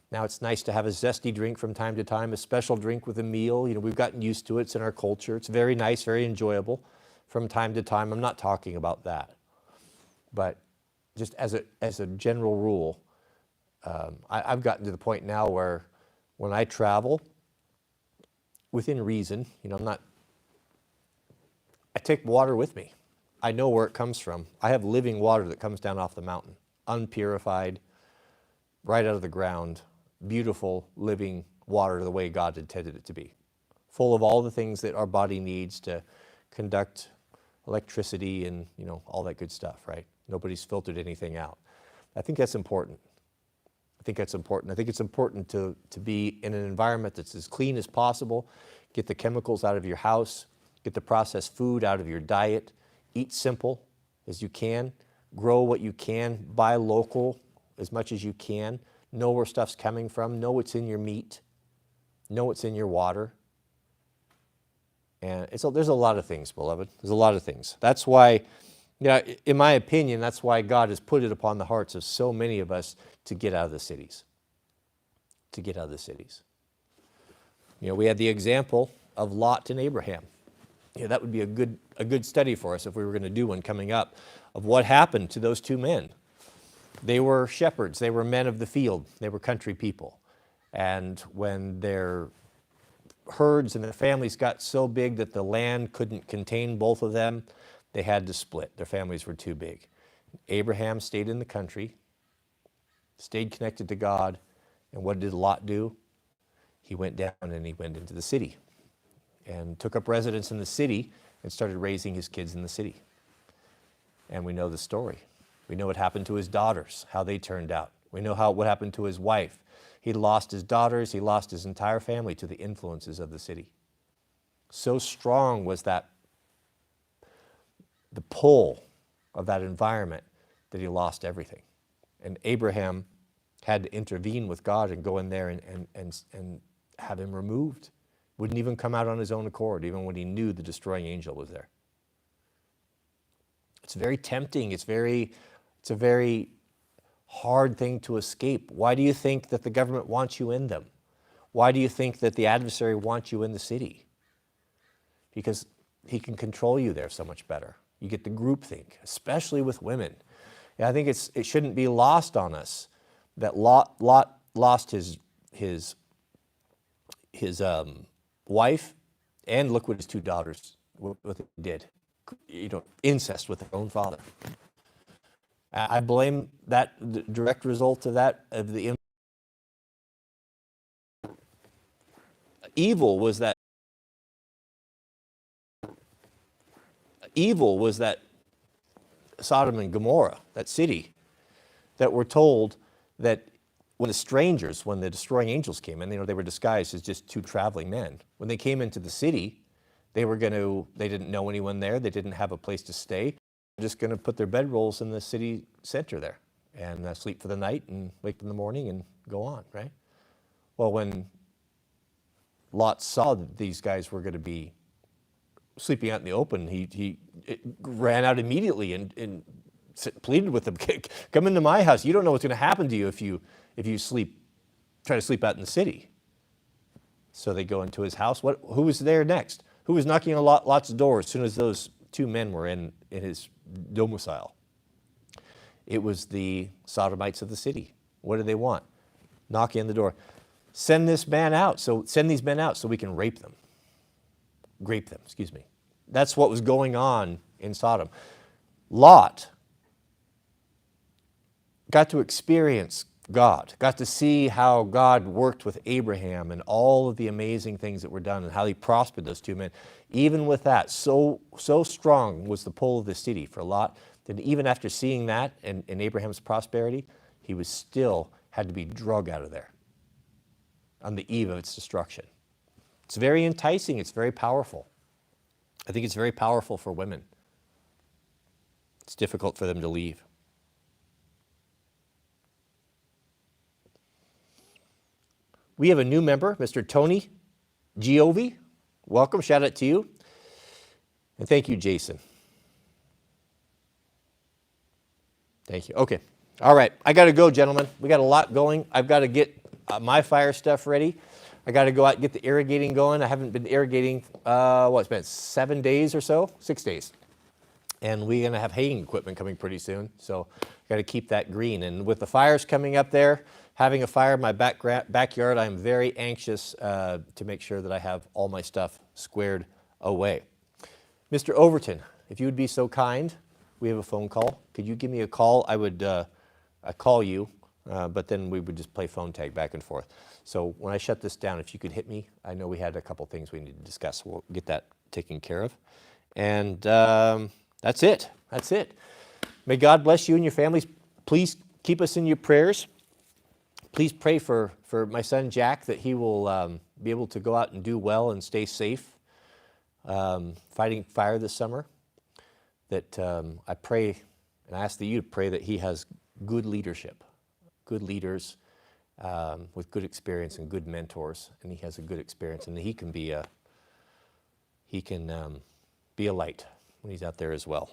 Now, it's nice to have a zesty drink from time to time, a special drink with a meal. We've gotten used to it. It's in our culture. It's very nice, very enjoyable from time to time. I'm not talking about that. But just as a general rule, I've gotten to the point now where when I travel, within reason, I take water with me. I know where it comes from. I have living water that comes down off the mountain, unpurified, right out of the ground, beautiful, living water the way God intended it to be, full of all the things that our body needs to conduct electricity and, all that good stuff, right? Nobody's filtered anything out. I think that's important. I think it's important to be in an environment that's as clean as possible, get the chemicals out of your house, get the processed food out of your diet, eat simple as you can, grow what you can, buy local as much as you can, know where stuff's coming from, know what's in your meat, know what's in your water. And there's a lot of things, beloved. There's a lot of things. That's why, in my opinion, that's why God has put it upon the hearts of so many of us to get out of the cities. To get out of the cities. We had the example of Lot and Abraham. That would be a good study for us if we were going to do one coming up, of what happened to those two men. They were shepherds. They were men of the field. They were country people. And when their herds and their families got so big that the land couldn't contain both of them, they had to split. Their families were too big. Abraham stayed in the country, stayed connected to God, and what did Lot do? He went down and he went into the city and took up residence in the city and started raising his kids in the city. And we know the story. We know what happened to his daughters, how they turned out. We know what happened to his wife. He lost his daughters, he lost his entire family to the influences of the city. So strong was the pull of that environment that he lost everything. And Abraham had to intervene with God and go in there and have him removed. Wouldn't even come out on his own accord, even when he knew the destroying angel was there. It's very tempting. It's a very hard thing to escape. Why do you think that the government wants you in them? Why do you think that the adversary wants you in the city? Because he can control you there so much better. You get the groupthink, especially with women. And I think it shouldn't be lost on us that Lot lost his wife, and look what his two daughters did. Incest with their own father. I blame that, the direct result of that, of the evil was that Sodom and Gomorrah, that city, that were told that when the destroying angels came in, they were disguised as just two traveling men. When they came into the city, they didn't know anyone there. They didn't have a place to stay. They're just going to put their bedrolls in the city center there and sleep for the night and wake in the morning and go on, right? Well, when Lot saw that these guys were going to be sleeping out in the open. He ran out immediately and pleaded with them, come into my house. You don't know what's going to happen to you if you try to sleep out in the city. So they go into his house. Who was there next? Who was knocking on Lot's door as soon as those two men were in his domicile? It was the sodomites of the city. What do they want? Knocking on the door. Send these men out so we can rape them. Grape them, excuse me. That's what was going on in Sodom. Lot got to experience God, got to see how God worked with Abraham and all of the amazing things that were done and how he prospered those two men. Even with that, so strong was the pull of the city for Lot that even after seeing that and Abraham's prosperity, he was still had to be drug out of there on the eve of its destruction. It's very enticing. It's very powerful. I think it's very powerful for women. It's difficult for them to leave. We have a new member, Mr. Tony Giovi. Welcome. Shout out to you. And thank you, Jason. Thank you. Okay. All right. I got to go, gentlemen. We got a lot going. I've got to get my fire stuff ready. I got to go out and get the irrigating going. I haven't been irrigating, it's been 7 days or so, 6 days. And we're going to have haying equipment coming pretty soon. So got to keep that green. And with the fires coming up there, having a fire in my backyard, I'm very anxious to make sure that I have all my stuff squared away. Mr. Overton, if you would be so kind, we have a phone call. Could you give me a call? I would call you, but then we would just play phone tag back and forth. So when I shut this down, if you could hit me, I know we had a couple things we need to discuss. We'll get that taken care of. And that's it. That's it. May God bless you and your families. Please keep us in your prayers. Please pray for my son Jack that he will be able to go out and do well and stay safe fighting fire this summer. That I pray and I ask that you to pray that he has good leadership, good leaders with good experience and good mentors, and he has a good experience, and that he can be a light when he's out there as well.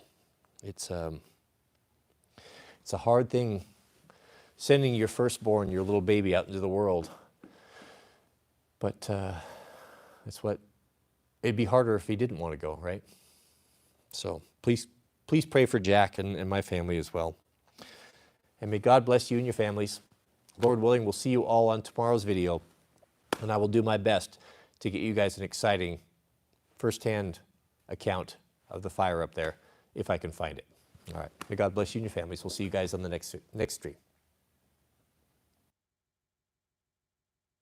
It's a hard thing sending your firstborn, your little baby, out into the world, but it'd be harder if he didn't want to go, right? So please pray for Jack and my family as well. And may God bless you and your families. Lord willing, we'll see you all on tomorrow's video, and I will do my best to get you guys an exciting firsthand account of the fire up there, if I can find it. All right. May God bless you and your families. We'll see you guys on the next stream.